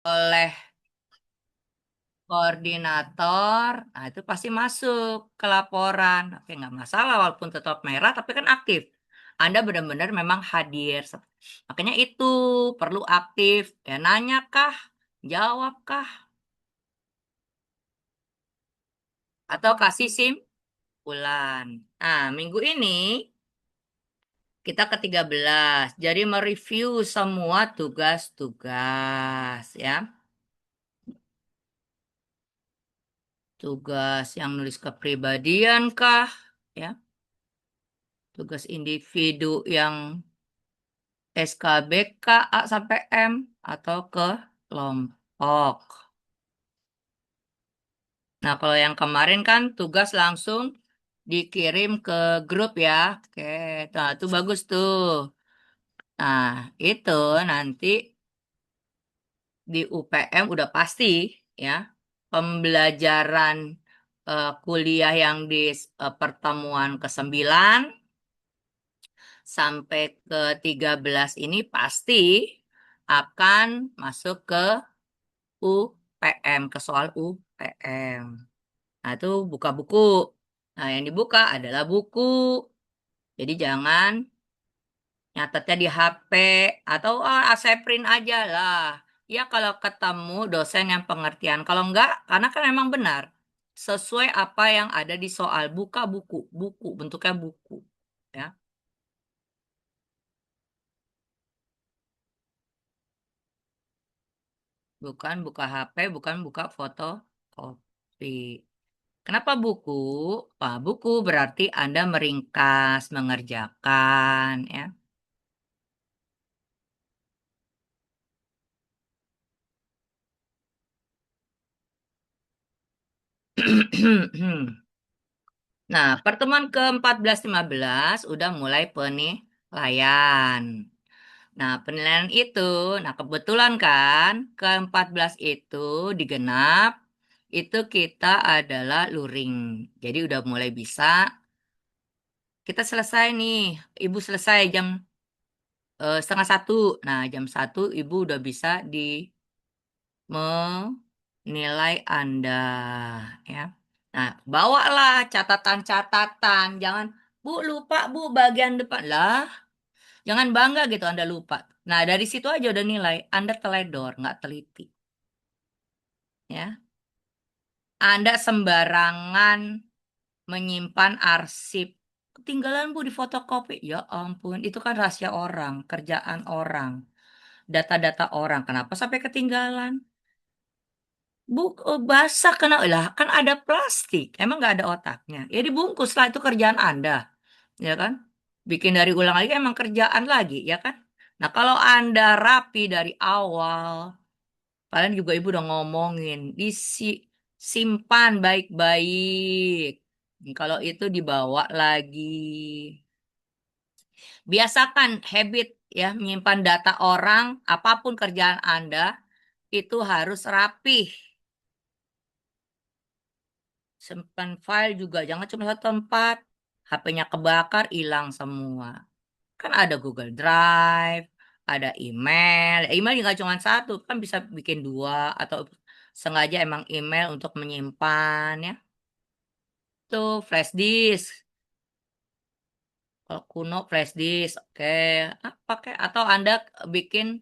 oleh koordinator, nah itu pasti masuk ke laporan. Oke, nggak masalah walaupun tetap merah, tapi kan aktif. Anda benar-benar memang hadir. Makanya itu perlu aktif. Ya nanya kah? Jawab kah? Atau kasih simpulan. Nah, minggu ini kita ke-13. Jadi mereview semua tugas-tugas ya. Tugas yang nulis kepribadian kah? Ya, tugas individu yang SKBK A sampai M atau ke kelompok. Nah, kalau yang kemarin kan tugas langsung dikirim ke grup ya. Oke, nah itu bagus tuh. Nah, itu nanti di UPM udah pasti ya. Pembelajaran kuliah yang di pertemuan ke-9 sampai ke-13 ini pasti akan masuk ke UPM, ke soal UPM. Nah, itu buka buku. Nah, yang dibuka adalah buku. Jadi jangan nyatetnya di HP atau saya print aja lah. Ya kalau ketemu dosen yang pengertian. Kalau enggak, karena kan memang benar. Sesuai apa yang ada di soal. Buka buku. Buku, bentuknya buku. Ya, bukan buka HP, bukan buka foto kopi. Kenapa buku? Wah, buku berarti Anda meringkas, mengerjakan, ya. Nah, pertemuan ke-14-15 udah mulai penilaian. Nah, penilaian itu, nah kebetulan kan ke-14 itu digenap, itu kita adalah luring. Jadi udah mulai bisa, kita selesai nih. Ibu selesai jam 12:30. Nah, jam 1 ibu udah bisa menilai Anda ya. Nah, bawalah catatan-catatan. Jangan, Bu, lupa, Bu, bagian depan. Lah, jangan bangga gitu Anda lupa. Nah, dari situ aja udah nilai. Anda teledor, nggak teliti. Ya. Anda sembarangan menyimpan arsip. Ketinggalan, Bu, di fotokopi. Ya ampun, itu kan rahasia orang, kerjaan orang, data-data orang. Kenapa sampai ketinggalan? Basah kena lah kan ada plastik emang nggak ada otaknya ya dibungkus lah itu kerjaan Anda ya kan bikin dari ulang lagi emang kerjaan lagi ya kan. Nah kalau Anda rapi dari awal kalian juga ibu udah ngomongin simpan baik-baik. Kalau itu dibawa lagi biasakan habit ya menyimpan data orang apapun kerjaan Anda itu harus rapih. Simpan file juga jangan cuma satu tempat. HP-nya kebakar, hilang semua. Kan ada Google Drive, ada email. Email juga cuma satu, kan bisa bikin dua atau sengaja emang email untuk menyimpan ya. Tuh flash disk. Kalau kuno flash disk, oke. Pakai atau Anda bikin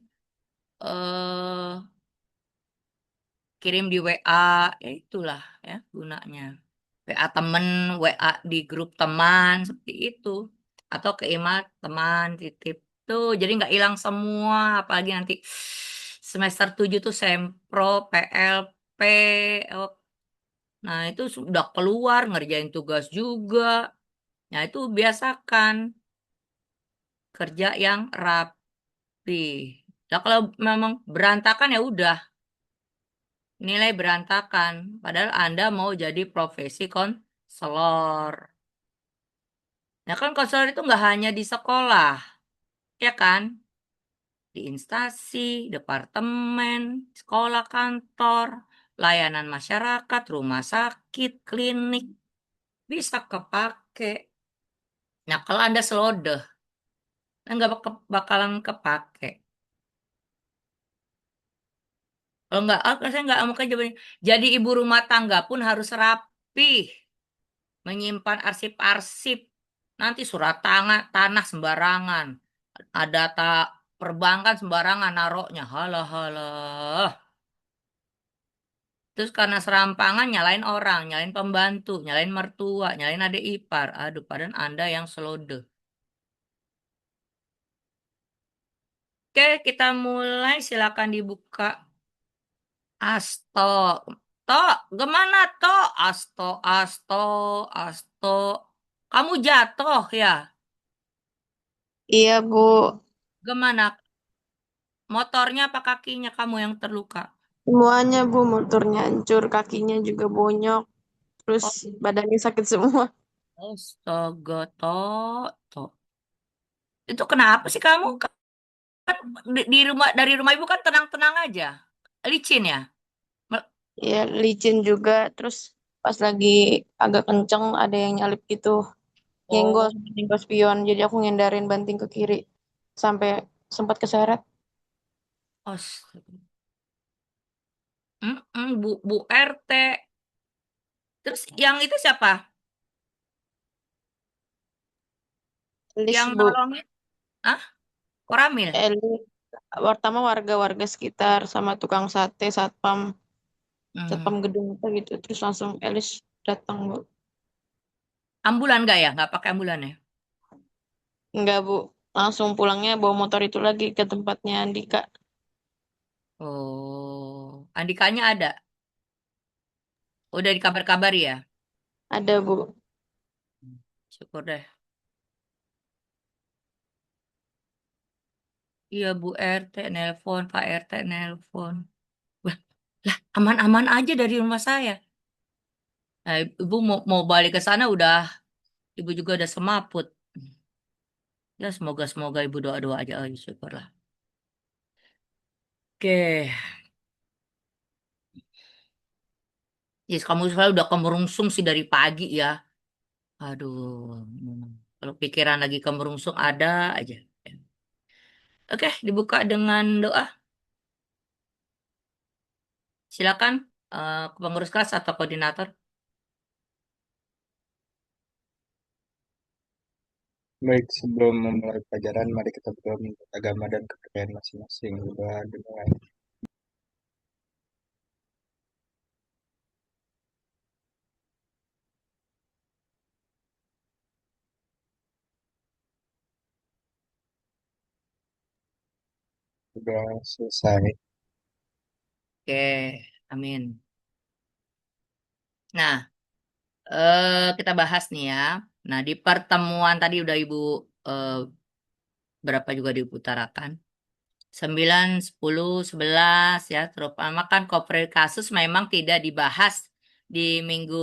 eh kirim di WA, ya itulah ya gunanya. WA temen, WA di grup teman, seperti itu. Atau ke email teman, titip. Tuh, jadi nggak hilang semua. Apalagi nanti semester 7 tuh Sempro, PLP. Oh, nah, itu sudah keluar, ngerjain tugas juga. Nah, itu biasakan kerja yang rapi. Nah, kalau memang berantakan ya udah, nilai berantakan. Padahal Anda mau jadi profesi konselor. Ya kan konselor itu nggak hanya di sekolah, ya kan? Di instansi, departemen, sekolah, kantor, layanan masyarakat, rumah sakit, klinik, bisa kepake. Nah, kalau Anda selodeh, kan nggak bakalan kepake. Kalau enggak, saya enggak, makanya jawabannya. Jadi ibu rumah tangga pun harus rapi, menyimpan arsip-arsip. Nanti surat tanah sembarangan, ada tak perbankan sembarangan naroknya. Halah, halah. Terus karena serampangan nyalain orang, nyalain pembantu, nyalain mertua, nyalain adik ipar. Aduh, padahal Anda yang selode. Oke, kita mulai. Silakan dibuka. Asto. Tok, gimana Tok? Asto, Asto, Asto. Kamu jatuh ya? Iya, Bu. Gimana? Motornya apa kakinya kamu yang terluka? Semuanya, Bu. Motornya hancur, kakinya juga bonyok. Terus Oh, badannya sakit semua. astaga, Tok, Tok. Itu kenapa sih kamu? Kan di rumah, dari rumah ibu kan tenang-tenang aja. Licin ya? Mel- Ya, licin juga. Terus pas lagi agak kenceng, ada yang nyalip gitu. Nyenggol Oh, sama nyenggol spion. Jadi aku ngendarin banting ke kiri. Sampai sempat keseret. astaga. Bu RT. Terus yang itu siapa? Yang Elis, Bu. nolongin? Ah, Koramil. Elis. Pertama warga-warga sekitar sama tukang sate, satpam. Hmm. Satpam gedung apa gitu. Terus langsung Elis datang, Bu. Ambulan nggak ya? Nggak pakai ambulan ya? Enggak, Bu. Langsung pulangnya bawa motor itu lagi ke tempatnya Andika. Oh, Andikanya ada. Udah dikabar-kabar ya? Ada, Bu. Syukur deh. Iya Bu RT nelpon, Pak RT nelpon. Wah, lah aman-aman aja dari rumah saya. Nah, ibu mau balik ke sana udah, ibu juga udah semaput. Ya semoga ibu doa-doa aja. Oh, ya, syukurlah. Oke, yes, kamu selalu udah kemerungsung sih dari pagi ya. Aduh, kalau pikiran lagi kemerungsung ada aja. Oke, dibuka dengan doa. Silakan pengurus kelas atau koordinator. Baik, sebelum memulai pelajaran, mari kita berdoa menurut agama dan kepercayaan masing-masing. Berdoa dimulai. Sudah selesai. Oke, amin. Nah, kita bahas nih ya. Nah, di pertemuan tadi udah Ibu eh, berapa juga diutarakan. 9, 10, 11 ya. Terutama kan corporate kasus memang tidak dibahas di minggu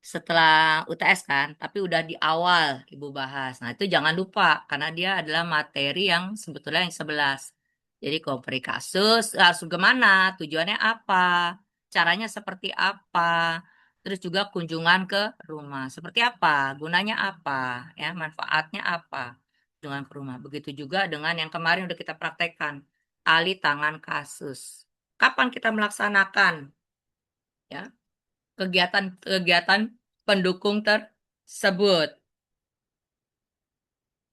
setelah UTS kan, tapi udah di awal Ibu bahas. Nah, itu jangan lupa karena dia adalah materi yang sebetulnya yang 11. Jadi kompre kasus harus gimana, tujuannya apa, caranya seperti apa, terus juga kunjungan ke rumah seperti apa, gunanya apa, ya, manfaatnya apa, kunjungan ke rumah. Begitu juga dengan yang kemarin udah kita praktekkan, alih tangan kasus. Kapan kita melaksanakan? Ya, kegiatan-kegiatan pendukung tersebut.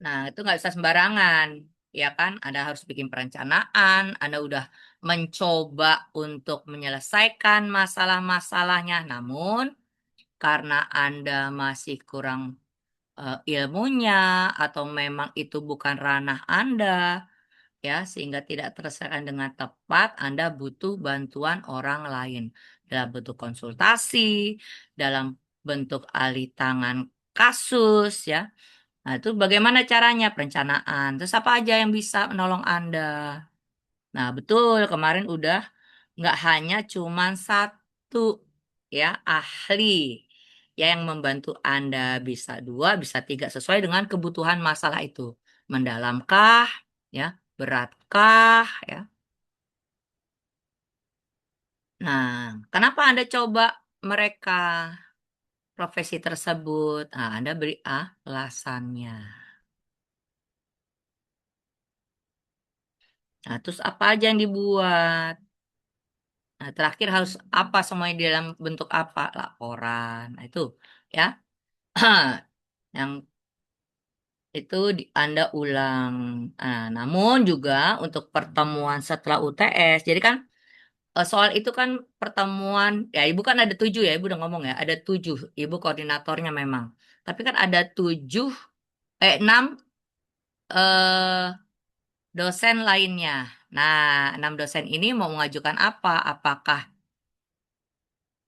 Nah, itu nggak bisa sembarangan, ya kan? Anda harus bikin perencanaan, Anda udah mencoba untuk menyelesaikan masalah-masalahnya, namun karena Anda masih kurang ilmunya atau memang itu bukan ranah Anda, ya, sehingga tidak terselesaikan dengan tepat, Anda butuh bantuan orang lain dalam bentuk konsultasi, dalam bentuk alih tangan kasus, ya. Nah, itu bagaimana caranya? Perencanaan. Terus apa aja yang bisa menolong Anda? Nah, betul, kemarin udah nggak hanya cuman satu ya ahli ya yang membantu Anda, bisa dua, bisa tiga sesuai dengan kebutuhan masalah itu. Mendalamkah, ya, beratkah, ya. Nah, kenapa Anda coba mereka profesi tersebut? Nah, Anda beri alasannya. Nah, terus apa aja yang dibuat? Nah, terakhir harus apa semuanya di dalam bentuk apa? Laporan. Nah, itu ya. Yang itu Anda ulang. Nah, namun juga untuk pertemuan setelah UTS, jadi kan soal itu kan pertemuan, ya Ibu kan ada 7 ya, Ibu udah ngomong ya, ada 7, Ibu koordinatornya memang. Tapi kan ada 6 eh, dosen lainnya. Nah, 6 dosen ini mau mengajukan apa? Apakah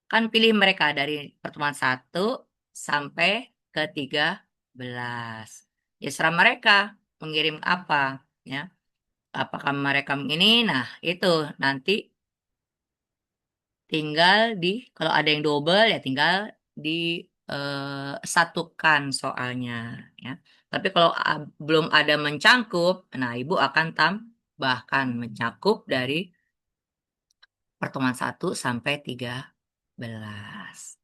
kan pilih mereka dari pertemuan 1 sampai ke 13. Ya serah mereka mengirim apa, ya. Apakah mereka ini? Nah, itu nanti tinggal kalau ada yang double ya tinggal satukan soalnya, ya. Tapi kalau belum ada mencangkup, nah Ibu akan tambahkan mencakup dari pertemuan 1 sampai 13.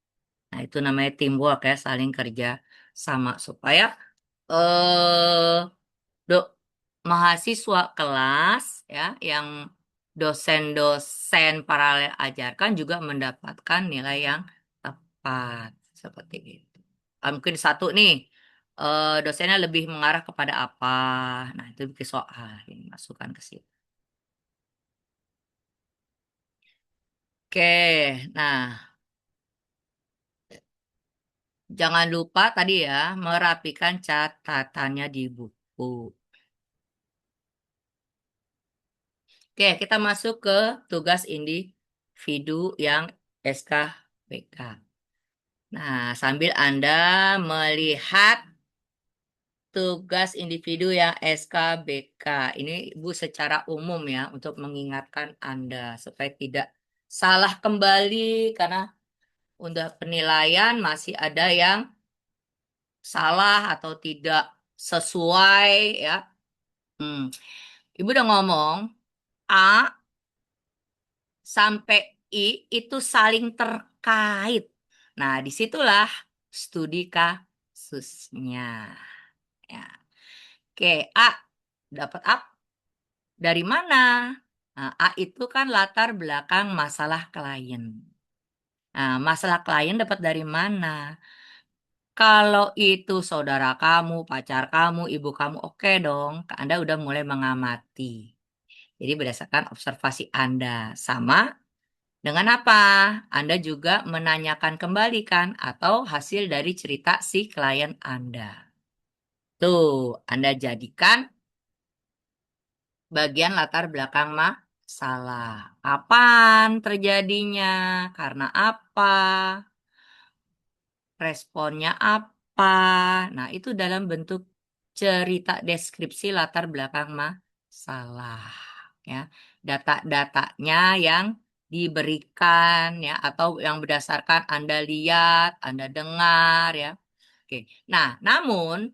Nah, itu namanya teamwork ya, saling kerja sama supaya eh do, mahasiswa kelas ya yang dosen-dosen paralel ajarkan juga mendapatkan nilai yang tepat seperti itu. Mungkin satu nih dosennya lebih mengarah kepada apa. Nah, itu bikin soal ini masukkan ke situ. Oke, nah jangan lupa tadi ya merapikan catatannya di buku. Oke, kita masuk ke tugas individu yang SKBK. Nah, sambil Anda melihat tugas individu yang SKBK, ini Ibu secara umum ya untuk mengingatkan Anda supaya tidak salah kembali karena untuk penilaian masih ada yang salah atau tidak sesuai ya. Hmm. Ibu udah ngomong A sampai I itu saling terkait. Nah, disitulah studi kasusnya. Ya. Oke, A dapat A dari mana? Nah, A itu kan latar belakang masalah klien. Nah, masalah klien dapat dari mana? Kalau itu saudara kamu, pacar kamu, ibu kamu, oke dong. Anda udah mulai mengamati. Jadi berdasarkan observasi Anda. Sama dengan apa? Anda juga menanyakan kembali kan atau hasil dari cerita si klien Anda. Tuh, Anda jadikan bagian latar belakang masalah. Kapan terjadinya? Karena apa? Responnya apa? Nah, itu dalam bentuk cerita deskripsi latar belakang masalah. Ya, data-datanya yang diberikan ya atau yang berdasarkan Anda lihat, Anda dengar ya. Oke. Nah, namun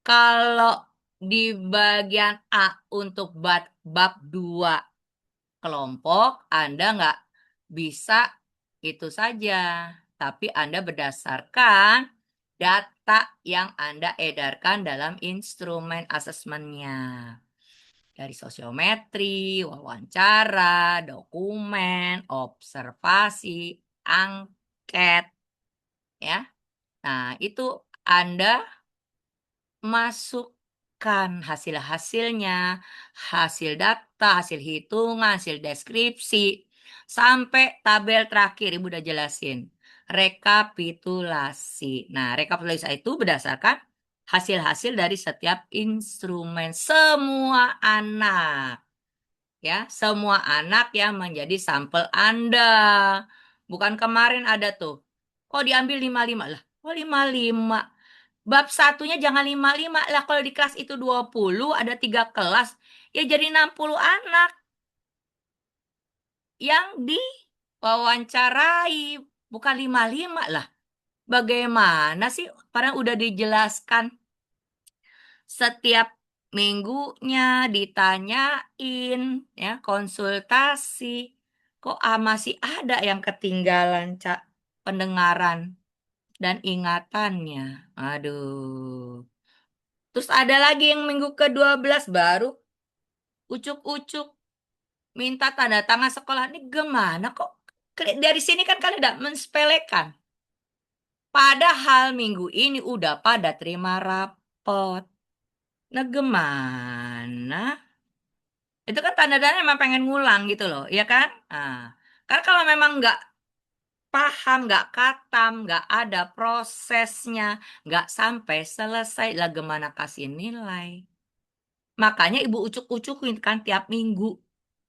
kalau di bagian A untuk bab 2 kelompok, Anda nggak bisa itu saja, tapi Anda berdasarkan data yang Anda edarkan dalam instrumen asesmennya. Dari sosiometri, wawancara, dokumen, observasi, angket, ya. Nah, itu Anda masukkan hasil-hasilnya, hasil data, hasil hitungan, hasil deskripsi, sampai tabel terakhir Ibu udah jelasin. Rekapitulasi. Nah, rekapitulasi itu berdasarkan hasil-hasil dari setiap instrumen semua anak. Ya, semua anak yang menjadi sampel Anda. Bukan kemarin ada tuh. Kok diambil 55 lah? Oh 55. Bab satunya jangan 55 lah. Kalau di kelas itu 20, ada 3 kelas. Ya jadi 60 anak yang diwawancarai. Bukan 55 lah. Bagaimana sih? Padahal udah dijelaskan. Setiap minggunya ditanyain. Ya, konsultasi. Kok masih ada yang ketinggalan, Cak? Pendengaran dan ingatannya. Aduh. Terus ada lagi yang minggu ke-12 baru ucuk-ucuk. minta tanda tangan sekolah. Ini gimana kok? Dari sini kan kalian tidak menspelekan. Padahal minggu ini udah pada terima rapot. Nah gimana? Itu kan tanda-tanda emang pengen ngulang gitu loh, ya kan? Nah, karena kalau memang nggak paham, nggak katam, nggak ada prosesnya, nggak sampai selesai, lah gimana kasih nilai? Makanya ibu ucuk-ucukin kan tiap minggu.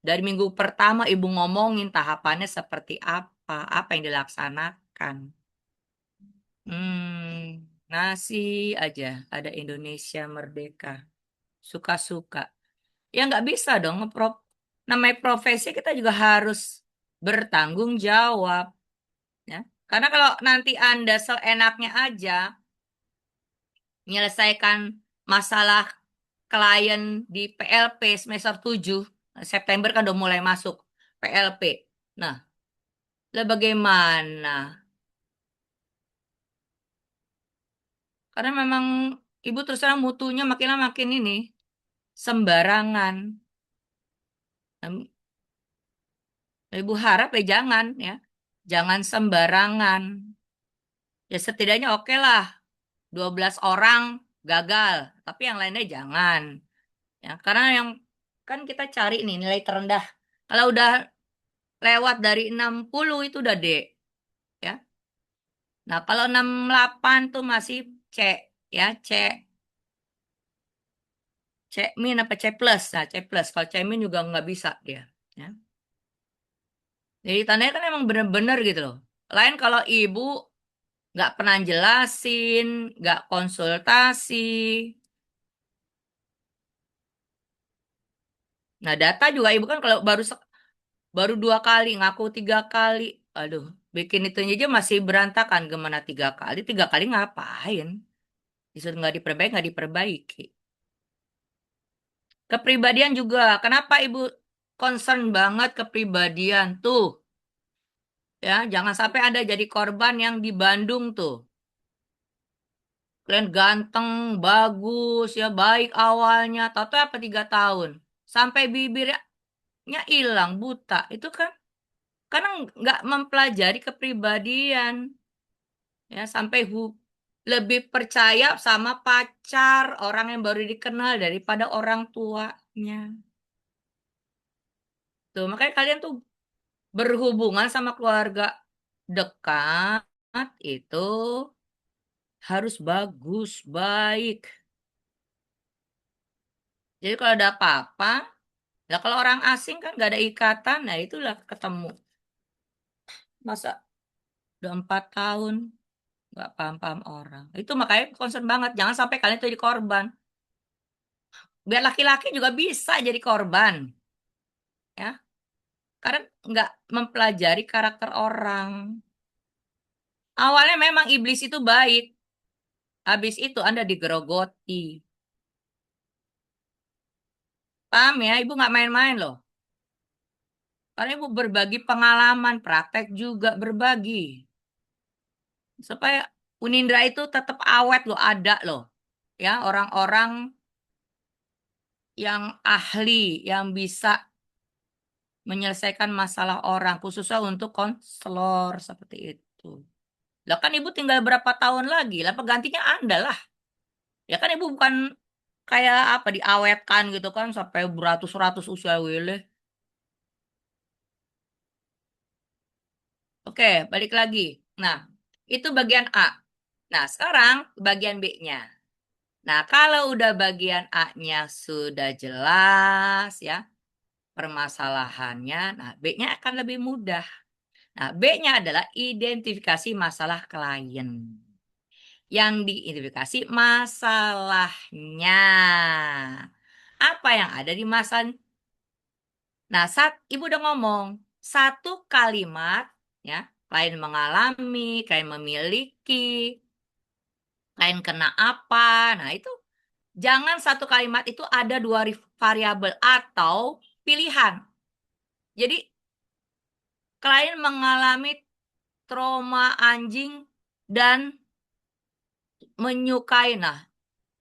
Dari minggu pertama ibu ngomongin tahapannya seperti apa yang dilaksanakan. Ngasih aja ada Indonesia Merdeka. Suka-suka. Ya nggak bisa dong. Namanya profesi kita juga harus bertanggung jawab. Ya. Karena kalau nanti Anda seenaknya aja menyelesaikan masalah klien di PLP semester 7, September kan udah mulai masuk PLP. Nah, lah bagaimana? Karena memang ibu terus terang mutunya makin lama makin ini sembarangan. Em, Ibu harap ya jangan ya. Jangan sembarangan. Ya setidaknya oke lah 12 orang gagal, tapi yang lainnya jangan. Ya, karena yang kan kita cari nih nilai terendah. Kalau udah lewat dari 60 itu udah D, ya. Nah, kalau 68 tuh masih C, ya, C, C min apa C plus. Nah, C plus. Kalau C min juga nggak bisa dia, ya. Jadi tandanya kan emang bener-bener gitu loh. Lain kalau ibu nggak pernah jelasin, nggak konsultasi. Nah, data juga ibu kan kalau baru 2 kali, ngaku 3 kali. Aduh, bikin itu aja masih berantakan. Gimana 3 kali? 3 kali ngapain? Disuruh nggak diperbaiki. Kepribadian juga. Kenapa ibu concern banget kepribadian tuh? Ya, jangan sampai ada jadi korban yang di Bandung tuh. Kalian ganteng, bagus, ya baik awalnya. Tahu apa 3 tahun? Sampai bibirnya hilang, buta. Itu kan karena nggak mempelajari kepribadian. Ya, sampai lebih percaya sama pacar orang yang baru dikenal daripada orang tuanya. Tuh, makanya kalian tuh berhubungan sama keluarga dekat itu harus bagus, baik. Jadi kalau ada apa-apa, nah kalau orang asing kan gak ada ikatan, nah itulah ketemu. Masa udah 4 tahun nggak paham-paham orang. Itu makanya concern banget, jangan sampai kalian tuh jadi korban. Biar laki-laki juga bisa jadi korban, ya. Karena nggak mempelajari karakter orang. Awalnya memang iblis itu baik, habis itu Anda digerogoti. Paham ya, ibu nggak main-main loh. Karena ibu berbagi pengalaman, praktek juga berbagi. Supaya Unindra itu tetap awet loh, ada loh. Ya, orang-orang yang ahli, yang bisa menyelesaikan masalah orang, khususnya untuk konselor seperti itu. Lah kan ibu tinggal berapa tahun lagi, lah penggantinya Anda lah. Ya kan ibu bukan kayak apa diawetkan gitu kan sampai beratus-ratus usia wile. Oke, balik lagi. Nah, itu bagian A. Nah, sekarang bagian B-nya. Nah, kalau udah bagian A-nya sudah jelas ya permasalahannya, nah B-nya akan lebih mudah. Nah, B-nya adalah identifikasi masalah klien. Yang diidentifikasi masalahnya. Apa yang ada di masalah. Nah, saat ibu udah ngomong satu kalimat, ya, klien mengalami, klien memiliki, klien kena apa. Nah, itu jangan satu kalimat itu ada 2 variabel atau pilihan. Jadi, klien mengalami trauma anjing dan menyukai. Nah,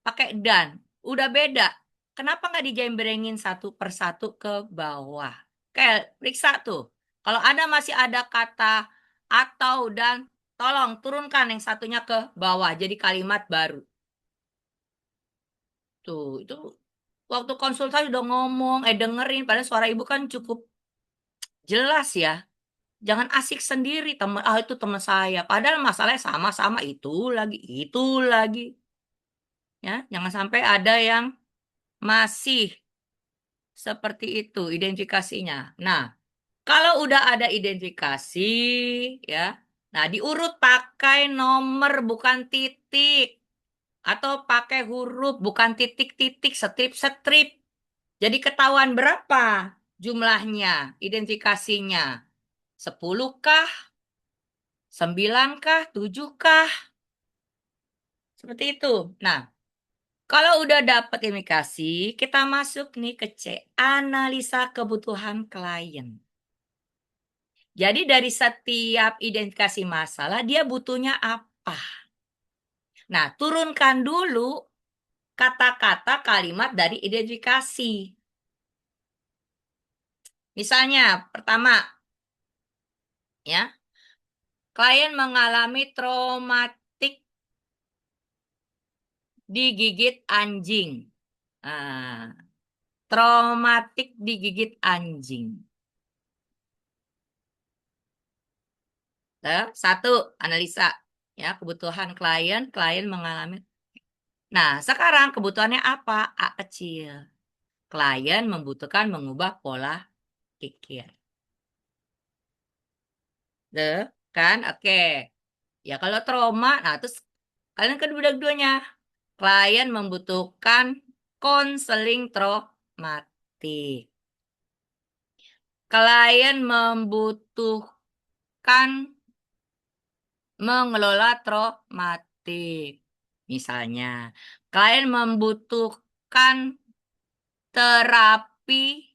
pakai dan. Udah beda. Kenapa nggak dijembrengin satu persatu ke bawah? Oke, periksa tuh. Kalau masih ada kata atau dan, tolong turunkan yang satunya ke bawah jadi kalimat baru. Tuh, itu waktu konsultasi udah ngomong, dengerin, padahal suara ibu kan cukup jelas ya. Jangan asik sendiri teman, itu teman saya. Padahal masalahnya sama-sama itu lagi. Ya, jangan sampai ada yang masih seperti itu identifikasinya. Nah, kalau udah ada identifikasi, ya, nah diurut pakai nomor bukan titik atau pakai huruf bukan titik-titik, strip-strip. Jadi ketahuan berapa jumlahnya, identifikasinya. 10 kah? 9 kah? 7 kah? Seperti itu. Nah, kalau udah dapat indikasi, kita masuk nih ke C, analisa kebutuhan klien. Jadi dari setiap identifikasi masalah, dia butuhnya apa? Nah, turunkan dulu kata-kata kalimat dari identifikasi. Misalnya, pertama, ya, klien mengalami traumatik digigit anjing. Nah, traumatik digigit anjing. Satu, analisa. Ya, kebutuhan klien, klien mengalami. Nah, sekarang kebutuhannya apa? A kecil. Klien membutuhkan mengubah pola pikir. Deh, kan? Oke. Ya, kalau trauma, nah terus kalian kedua-duanya. Klien membutuhkan konseling traumatik. Klien membutuhkan mengelola traumatik. Misalnya, klien membutuhkan terapi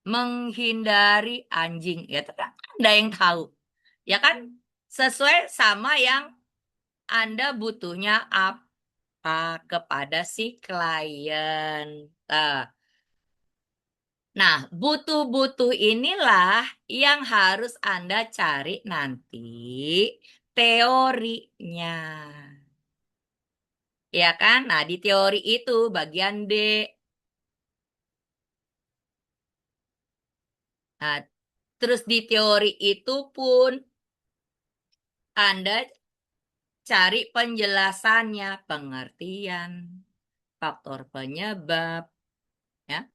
menghindari anjing. Ya, itu kan Anda yang tahu. Ya kan? Sesuai sama yang Anda butuhnya apa kepada si klien. Nah, butuh-butuh inilah yang harus Anda cari nanti teorinya. Ya kan? Nah, di teori itu bagian D. Nah, terus di teori itu pun Anda cari penjelasannya, pengertian, faktor penyebab, ya,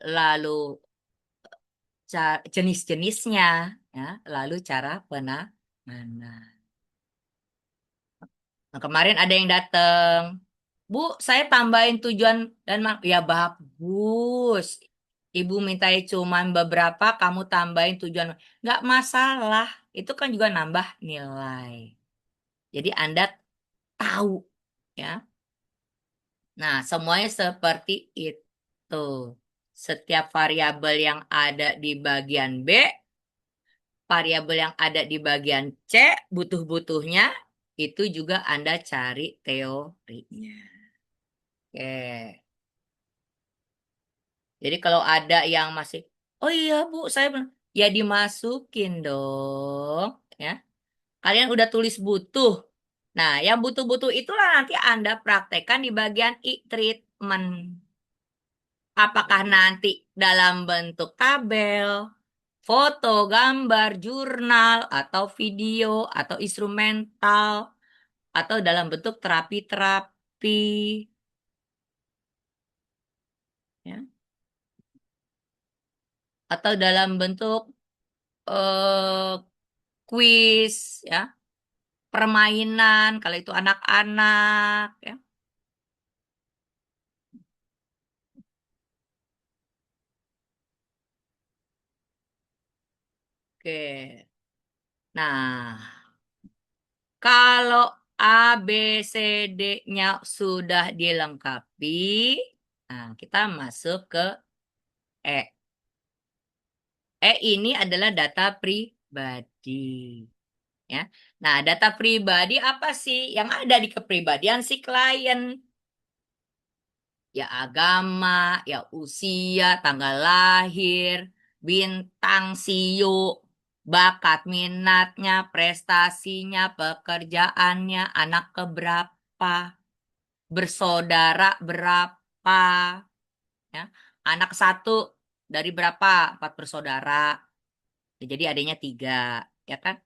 lalu jenis-jenisnya, ya, lalu cara penanganan. Nah, kemarin ada yang datang, Bu, saya tambahin tujuan dan ya bagus. Ibu minta cuman beberapa, kamu tambahin tujuan. Nggak masalah, itu kan juga nambah nilai. Jadi Anda tahu, ya. Nah, semuanya seperti itu. Setiap variabel yang ada di bagian B, variabel yang ada di bagian C, butuh-butuhnya, itu juga Anda cari teorinya. Oke. Jadi kalau ada yang masih, oh iya Bu, saya ya dimasukin dong, ya. Kalian udah tulis butuh. Nah, yang butuh-butuh itulah nanti Anda praktekkan di bagian treatment. Apakah nanti dalam bentuk tabel, foto, gambar, jurnal, atau video, atau instrumental, atau dalam bentuk terapi-terapi, ya. Atau dalam bentuk eh, kuis, ya, permainan, kalau itu anak-anak, ya. Oke. Nah, kalau A, B, C, D-nya sudah dilengkapi, nah kita masuk ke E. Ini adalah data pribadi. Ya. Nah, data pribadi apa sih yang ada di kepribadian si klien? Ya agama, ya usia, tanggal lahir, bintang siu, bakat minatnya, prestasinya, pekerjaannya, anak keberapa, bersaudara berapa, ya. Anak satu dari berapa? 4 bersaudara. Jadi adanya 3, ya kan?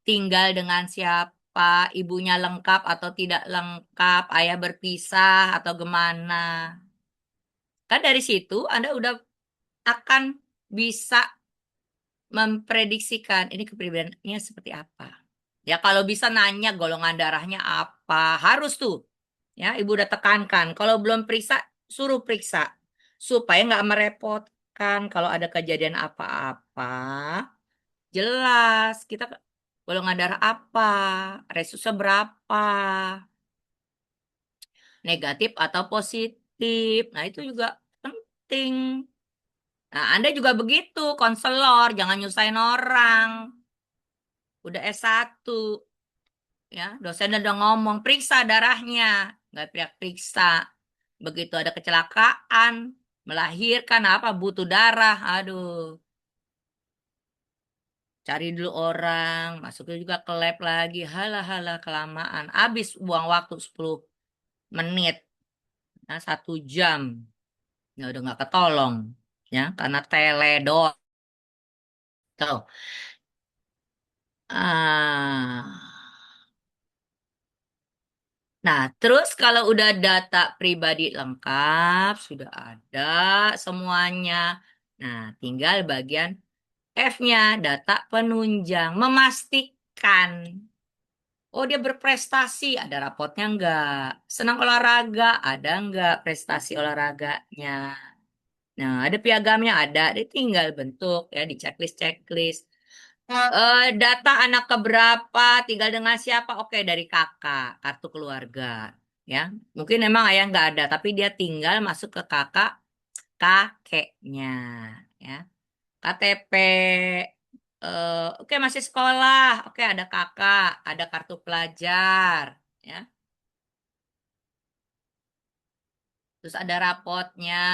Tinggal dengan siapa, ibunya lengkap atau tidak lengkap, ayah berpisah atau gimana. Kan dari situ Anda udah akan bisa memprediksikan ini kepribadiannya seperti apa. Ya kalau bisa nanya golongan darahnya apa, harus tuh. Ya, ibu udah tekankan. Kalau belum periksa, suruh periksa supaya nggak merepotkan kalau ada kejadian apa-apa. Jelas kita golongan darah apa, resusnya berapa, negatif atau positif. Nah, itu juga penting. Nah, Anda juga begitu, konselor, jangan nyusahin orang. Udah S1, ya, dosen udah ngomong, periksa darahnya. Nggak periksa. Begitu ada kecelakaan, melahirkan apa, butuh darah. Aduh, cari dulu orang, masuknya juga ke lab lagi. Halah-halah kelamaan. Habis buang waktu 10 menit, nah, 1 jam. Ya udah nggak ketolong. Ya, karena teledor. Tuh. Ah. Nah, terus kalau udah data pribadi lengkap, sudah ada semuanya. Nah, tinggal bagian F-nya, data penunjang. Memastikan, oh dia berprestasi, ada rapotnya enggak? Senang olahraga, ada enggak prestasi olahraganya? Nah, ada piagamnya, ada. Dia tinggal bentuk ya di checklist-checklist. Data anak keberapa, tinggal dengan siapa? Oke, dari kakak, kartu keluarga. Ya, mungkin memang ayah nggak ada, tapi dia tinggal masuk ke kakak, kakeknya. Ya, KTP. Oke, masih sekolah. Oke, ada kakak, ada kartu pelajar. Ya, terus ada rapotnya,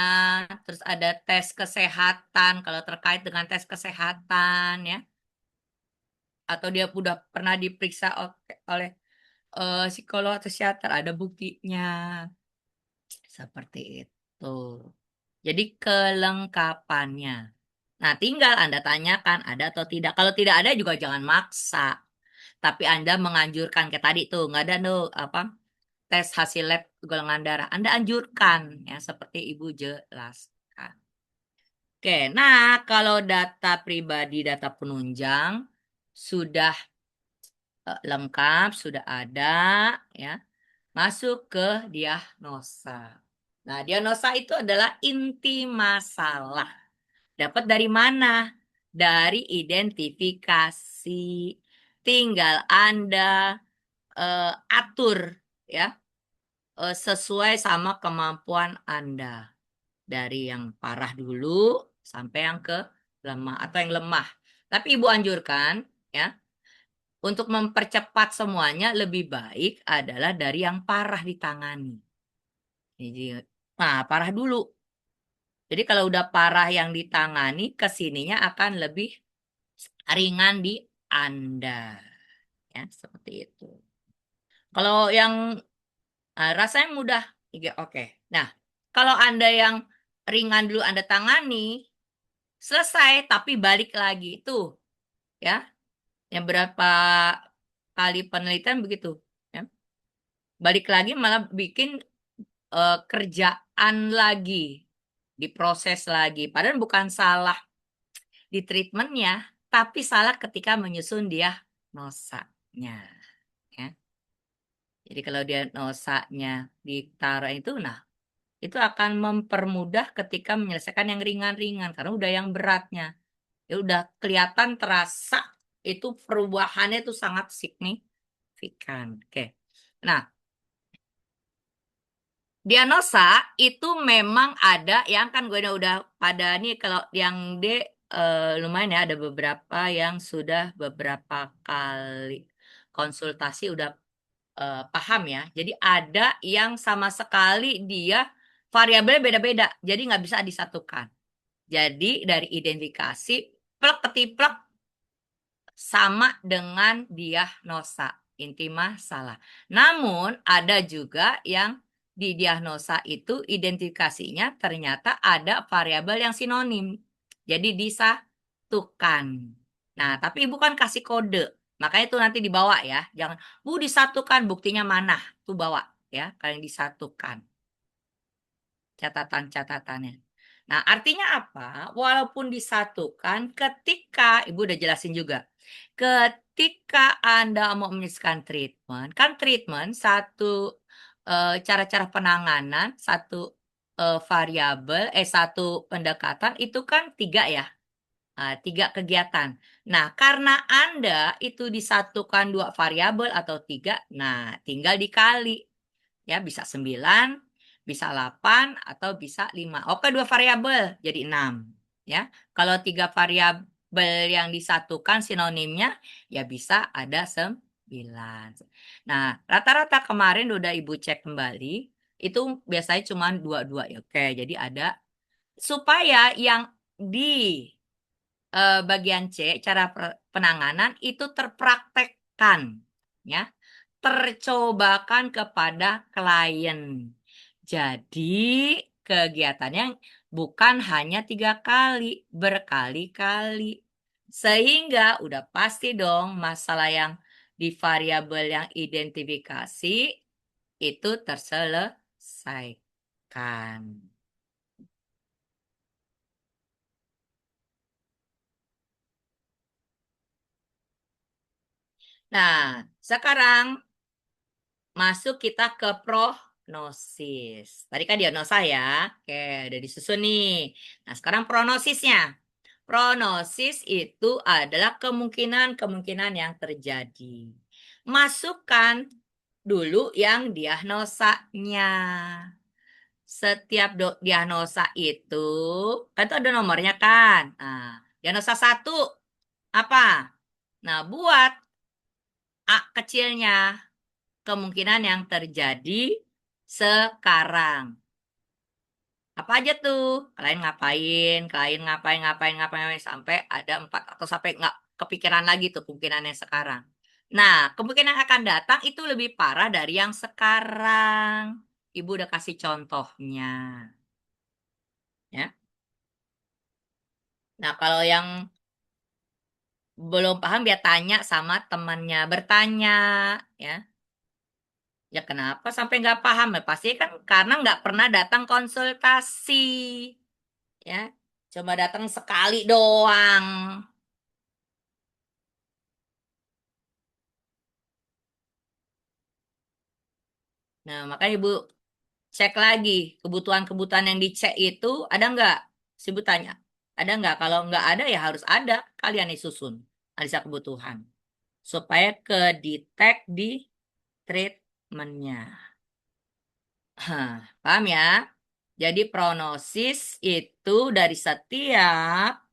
terus ada tes kesehatan kalau terkait dengan tes kesehatan, ya. Atau dia udah pernah diperiksa oleh psikolog atau psikiater, ada buktinya. Seperti itu. Jadi kelengkapannya. Nah, tinggal Anda tanyakan ada atau tidak. Kalau tidak ada juga jangan maksa. Tapi Anda menganjurkan kayak tadi tuh, nggak ada tuh apa tes hasil lab golongan darah. Anda anjurkan ya seperti Ibu jelaskan. Oke, nah kalau data pribadi, data penunjang sudah lengkap, sudah ada ya. Masuk ke diagnosa. Nah, diagnosa itu adalah inti masalah. Dapat dari mana? Dari identifikasi. Tinggal Anda atur ya, sesuai sama kemampuan Anda. Dari yang parah dulu sampai yang ke lemah atau yang lemah. Tapi Ibu anjurkan ya, untuk mempercepat semuanya lebih baik adalah dari yang parah ditangani. Jadi, nah, parah dulu. Jadi kalau udah parah yang ditangani, kesininya akan lebih ringan di Anda. Ya, seperti itu. Kalau yang rasanya mudah, iya, oke. Nah, kalau Anda yang ringan dulu Anda tangani, selesai, tapi balik lagi. Tuh, ya. Yang berapa kali penelitian begitu. Ya. Balik lagi malah bikin kerjaan lagi, diproses lagi. Padahal bukan salah di treatmentnya, tapi salah ketika menyusun diagnosanya. Ya. Jadi kalau diagnosanya ditaruh itu, nah itu akan mempermudah ketika menyelesaikan yang ringan-ringan karena udah yang beratnya. Ya udah kelihatan terasa itu perubahannya itu sangat signifikan. Oke. Nah, diagnosa itu memang ada yang kan gue udah pada nih kalau yang D lumayan ya ada beberapa yang sudah beberapa kali konsultasi udah paham ya. Jadi ada yang sama sekali dia variabelnya beda-beda. Jadi nggak bisa disatukan. Jadi dari identifikasi plek ketiplek sama dengan diagnosa. Inti masalah. Namun ada juga yang di diagnosa itu identifikasinya ternyata ada variabel yang sinonim. Jadi disatukan. Nah, tapi ibu kan kasih kode. Makanya itu nanti dibawa ya. Jangan, bu disatukan buktinya mana? Tuh bawa ya, kalian disatukan catatan-catatannya. Nah, artinya apa? Walaupun disatukan, ketika, Ibu udah jelasin juga, ketika Anda mau menyesuaikan treatment, kan treatment satu cara-cara penanganan, satu variabel, satu pendekatan itu kan tiga ya. Nah, tiga kegiatan. Nah, karena Anda itu disatukan dua variabel atau tiga, nah tinggal dikali. Ya, bisa 9, bisa 8, atau bisa 5. Oke, dua variabel jadi 6. Ya, kalau tiga variabel yang disatukan sinonimnya, ya bisa ada 9. Nah, rata-rata kemarin udah Ibu cek kembali, itu biasanya cuma 2-2 ya. Oke, jadi ada supaya yang di bagian C, cara penanganan itu terpraktekkan. Ya, tercobakan kepada klien. Jadi kegiatannya bukan hanya 3 kali, berkali-kali. Sehingga udah pasti dong masalah yang di variabel yang identifikasi itu terselesaikan. Nah, sekarang masuk kita ke prognosis. Tadi kan diagnosa ya. Oke, udah disusun nih. Nah, sekarang prognosisnya. Prognosis itu adalah kemungkinan-kemungkinan yang terjadi. Masukkan dulu yang diagnosanya. Setiap diagnosa itu, kan itu ada nomornya kan. Nah, diagnosa 1 apa? Nah, buat A kecilnya kemungkinan yang terjadi sekarang. Apa aja tuh? Kalian ngapain, sampai ada 4 atau sampai nggak kepikiran lagi tuh kemungkinan yang sekarang. Nah, kemungkinan yang akan datang itu lebih parah dari yang sekarang. Ibu udah kasih contohnya. Ya. Nah, kalau yang belum paham biar tanya sama temannya. Bertanya, ya. Ya kenapa sampai nggak paham? Ya pasti kan karena nggak pernah datang konsultasi. Ya, cuma datang sekali doang. Nah, makanya Ibu cek lagi kebutuhan-kebutuhan yang dicek itu ada nggak? Si Ibu tanya, ada nggak? Kalau nggak ada ya harus ada. Kalian disusun analisa kebutuhan supaya ke detect di treatmentnya. Hah, paham ya? Jadi prognosis itu dari setiap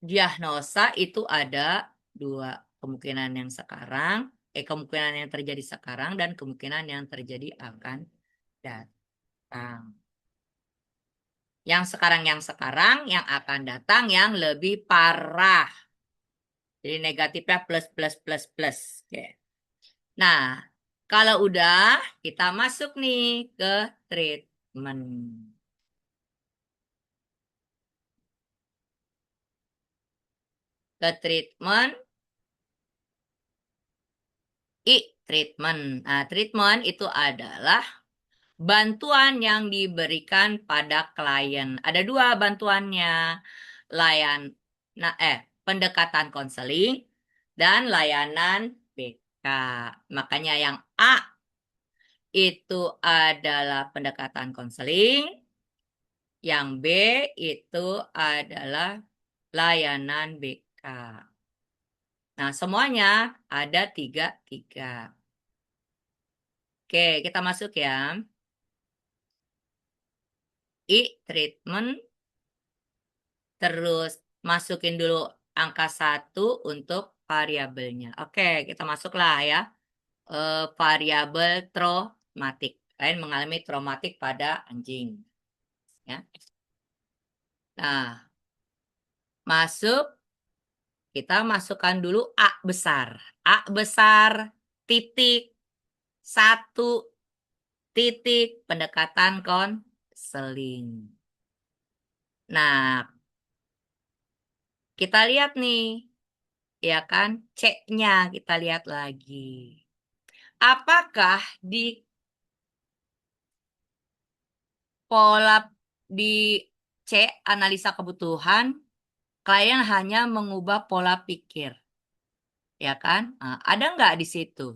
diagnosa itu ada dua kemungkinan yang sekarang, kemungkinan yang terjadi sekarang dan kemungkinan yang terjadi akan datang. Yang sekarang, yang akan datang yang lebih parah. Jadi negatifnya plus plus plus plus. Oke. Nah, kalau udah kita masuk nih ke treatment. Ke treatment treatment. Nah, treatment itu adalah bantuan yang diberikan pada klien. Ada dua bantuannya. Layan nah pendekatan konseling dan layanan BK. Makanya yang A itu adalah pendekatan konseling, yang B itu adalah layanan BK. Nah, semuanya ada tiga. Oke, kita masuk ya. Treatment, terus masukin dulu angka 1 untuk variabelnya. Oke, kita masuklah ya. Variabel traumatik. Kalian mengalami traumatik pada anjing. Ya. Nah, kita masukkan dulu A besar. A besar, titik, 1, titik, pendekatan konseling. Nah, kita lihat nih, ya kan? C-nya kita lihat lagi. Apakah di pola di C, analisa kebutuhan, klien hanya mengubah pola pikir, ya kan? Nah, ada nggak di situ?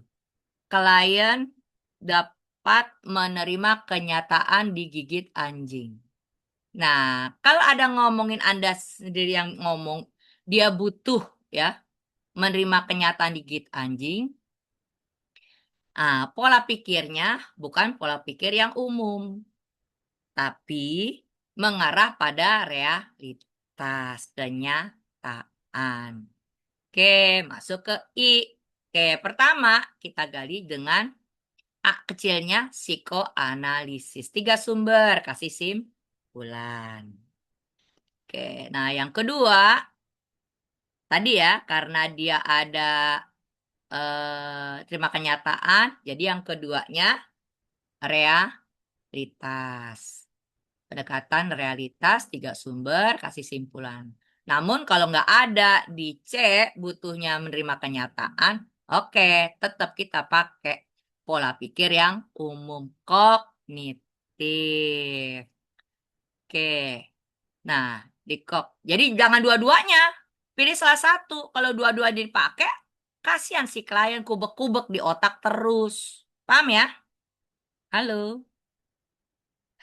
Klien dapat menerima kenyataan digigit anjing. Nah, kalau ada ngomongin Anda sendiri yang ngomong, dia butuh ya menerima kenyataan digigit anjing. Pola pikirnya bukan pola pikir yang umum, tapi mengarah pada realitas, kenyataan. Oke, masuk ke I. Oke, pertama kita gali dengan A kecilnya psikoanalisis. 3 sumber, kasih simpulan. Oke, nah yang kedua, tadi ya, karena dia ada terima kenyataan, jadi yang keduanya realitas. Pendekatan realitas, 3 sumber, kasih simpulan. Namun kalau nggak ada di C, butuhnya menerima kenyataan, oke, tetap kita pakai pola pikir yang umum, kognitif. Oke, nah, jadi jangan dua-duanya, pilih salah satu. Kalau dua-dua dipakai, kasihan si klien kubek-kubek di otak terus. Paham ya? Halo,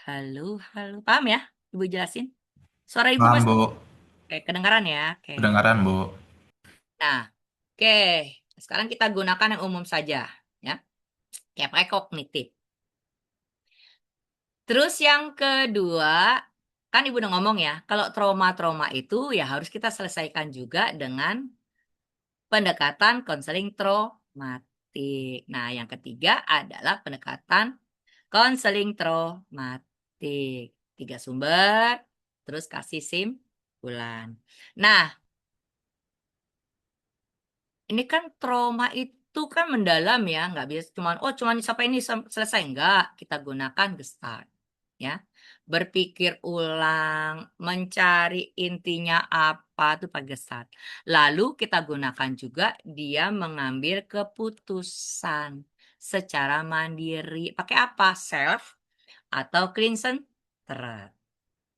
halo, halo. Paham ya? Ibu jelasin. Suara ibu Paham, masih Bu. kedengaran ya? Oke. Kedengaran, Bu. Nah, oke. Sekarang kita gunakan yang umum saja, ya. Kayak pakai kognitif. Terus yang kedua, kan ibu udah ngomong ya, kalau trauma-trauma itu ya harus kita selesaikan juga dengan pendekatan konseling traumatik. Nah, yang ketiga adalah pendekatan konseling traumatik. 3 sumber, terus kasih simpulan. Nah, ini kan trauma itu kan mendalam ya, nggak bisa cuman sampai ini selesai, nggak. Kita gunakan Gestalt, ya. Berpikir ulang, mencari intinya apa tuh Pak Gestalt. Lalu kita gunakan juga dia mengambil keputusan secara mandiri. Pakai apa? Self atau clean centered.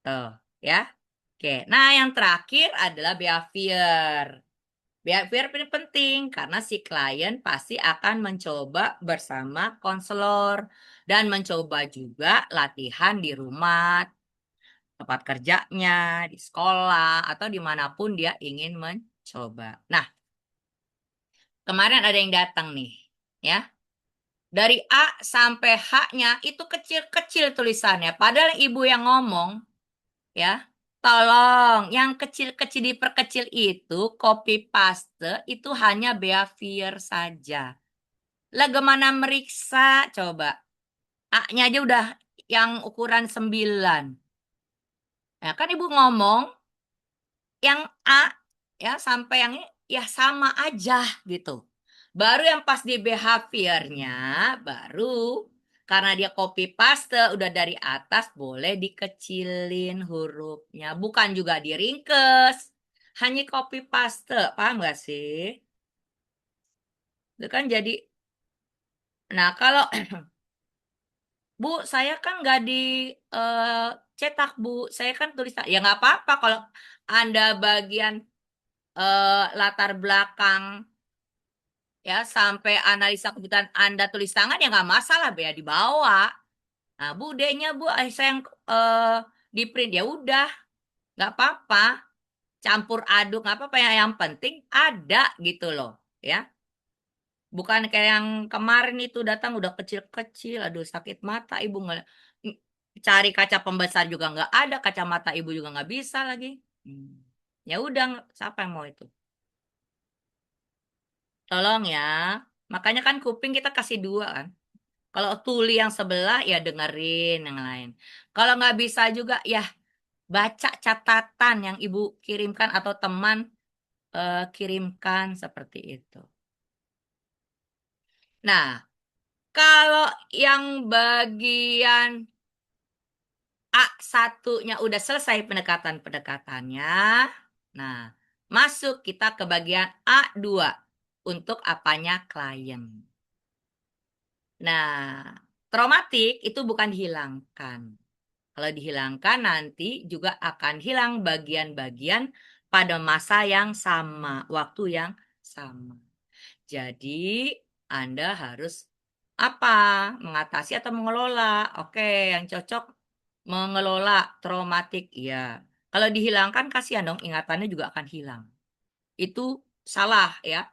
Tuh, ya. Oke. Nah, yang terakhir adalah behavior. Behavior ini penting karena si klien pasti akan mencoba bersama konselor dan mencoba juga latihan di rumah, tempat kerjanya, di sekolah, atau dimanapun dia ingin mencoba. Nah, kemarin ada yang datang nih, ya. Dari A sampai H-nya itu kecil-kecil tulisannya. Padahal ibu yang ngomong, ya. Tolong, yang kecil-kecil diperkecil itu copy paste itu hanya behavior saja. Lah gimana meriksa? Coba. A-nya aja udah yang ukuran 9. Nah, kan ibu ngomong yang A ya sampai yang ini ya sama aja gitu. Baru yang pas di behaviornya baru karena dia copy paste udah dari atas boleh dikecilin hurufnya. Bukan juga diringkes. Hanya copy paste. Paham gak sih? Itu kan jadi. Nah kalau Bu, saya kan nggak di eh, cetak Bu. Saya kan tulis. Ya nggak apa-apa kalau Anda bagian latar belakang ya sampai analisa kebutuhan Anda tulis tangan ya nggak masalah ya dibawa. Nah, Bu, D-nya Bu, saya yang di print ya udah nggak apa-apa. Campur aduk nggak apa-apa yang penting ada gitu loh ya. Bukan kayak yang kemarin itu datang udah kecil-kecil, aduh sakit mata ibu nggak cari kaca pembesar juga nggak ada, kacamata ibu juga nggak bisa lagi. Hmm. Ya udah, siapa yang mau itu? Tolong ya. Makanya kan kuping kita kasih 2 kan. Kalau tuli yang sebelah ya dengerin yang lain. Kalau nggak bisa juga ya baca catatan yang ibu kirimkan atau teman kirimkan seperti itu. Nah, kalau yang bagian A1-nya udah selesai pendekatan-pendekatannya. Nah, masuk kita ke bagian A2 untuk apanya klien. Nah, traumatik itu bukan dihilangkan. Kalau dihilangkan nanti juga akan hilang bagian-bagian pada masa yang sama, waktu yang sama. Jadi, Anda harus apa? Mengatasi atau mengelola. Oke, yang cocok mengelola traumatik, iya. Kalau dihilangkan, kasihan dong, ingatannya juga akan hilang. Itu salah ya.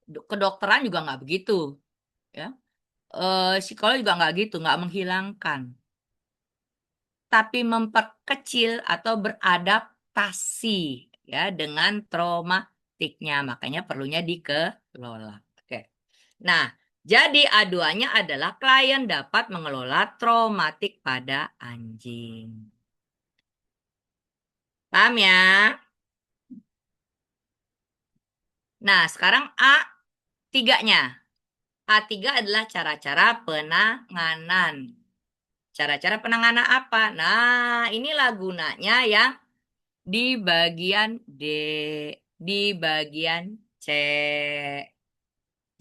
Kedokteran juga nggak begitu. Ya. Psikolog juga nggak gitu, nggak menghilangkan. Tapi memperkecil atau beradaptasi ya dengan traumatiknya. Makanya perlunya dikelola. Oke. Nah, jadi aduannya adalah klien dapat mengelola traumatik pada anjing. Paham ya? Nah, sekarang A3-nya. A3 adalah cara-cara penanganan. Cara-cara penanganan apa? Nah, inilah gunanya yang di bagian D, di bagian C.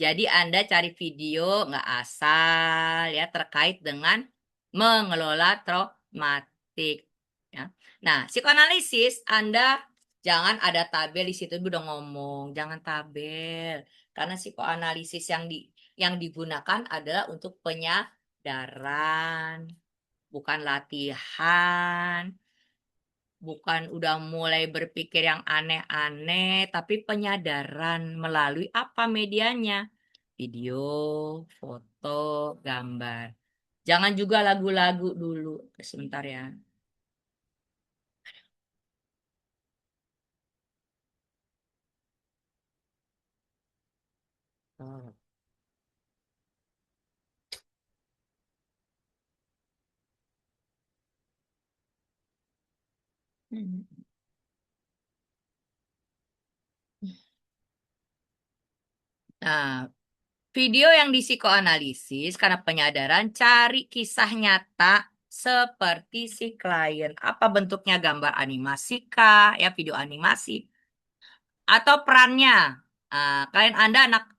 Jadi Anda cari video nggak asal ya terkait dengan mengelola traumatik. Ya. Nah, psikoanalisis Anda jangan ada tabel di situ udah ngomong, jangan tabel. Karena psikoanalisis yang digunakan adalah untuk penyadaran, bukan latihan. Bukan udah mulai berpikir yang aneh-aneh, tapi penyadaran melalui apa medianya? Video, foto, gambar. Jangan juga lagu-lagu dulu. Sebentar ya. Oh. Hmm. Nah, video yang di psikoanalisis karena penyadaran cari kisah nyata seperti si klien. Apa bentuknya gambar animasi kah? Ya, video animasi. Atau perannya. Klien Anda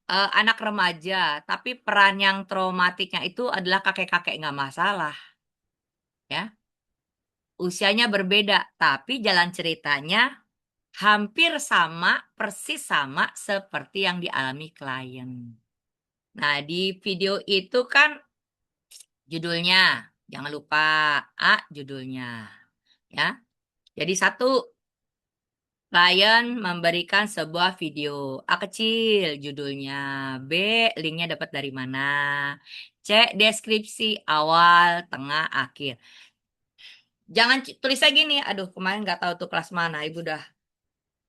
anak remaja, tapi peran yang traumatiknya itu adalah kakek-kakek nggak masalah. Ya, usianya berbeda, tapi jalan ceritanya hampir sama, persis sama seperti yang dialami klien. Nah, di video itu kan judulnya, jangan lupa judulnya. Ya, jadi satu, klien memberikan sebuah video A kecil judulnya, B linknya dapat dari mana, C deskripsi awal, tengah, akhir. Jangan tulisnya gini, aduh kemarin nggak tahu tuh kelas mana, ibu udah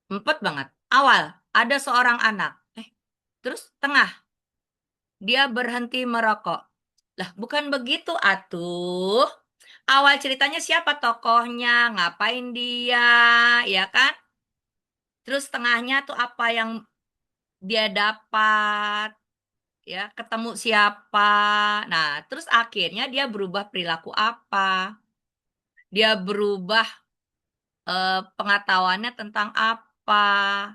empet banget. Awal, ada seorang anak, terus tengah, dia berhenti merokok. Lah bukan begitu atuh. Awal ceritanya siapa tokohnya, ngapain dia, ya kan? Terus tengahnya tuh apa yang dia dapat, ya, ketemu siapa. Nah, terus akhirnya dia berubah perilaku apa? Dia berubah pengetahuannya tentang apa?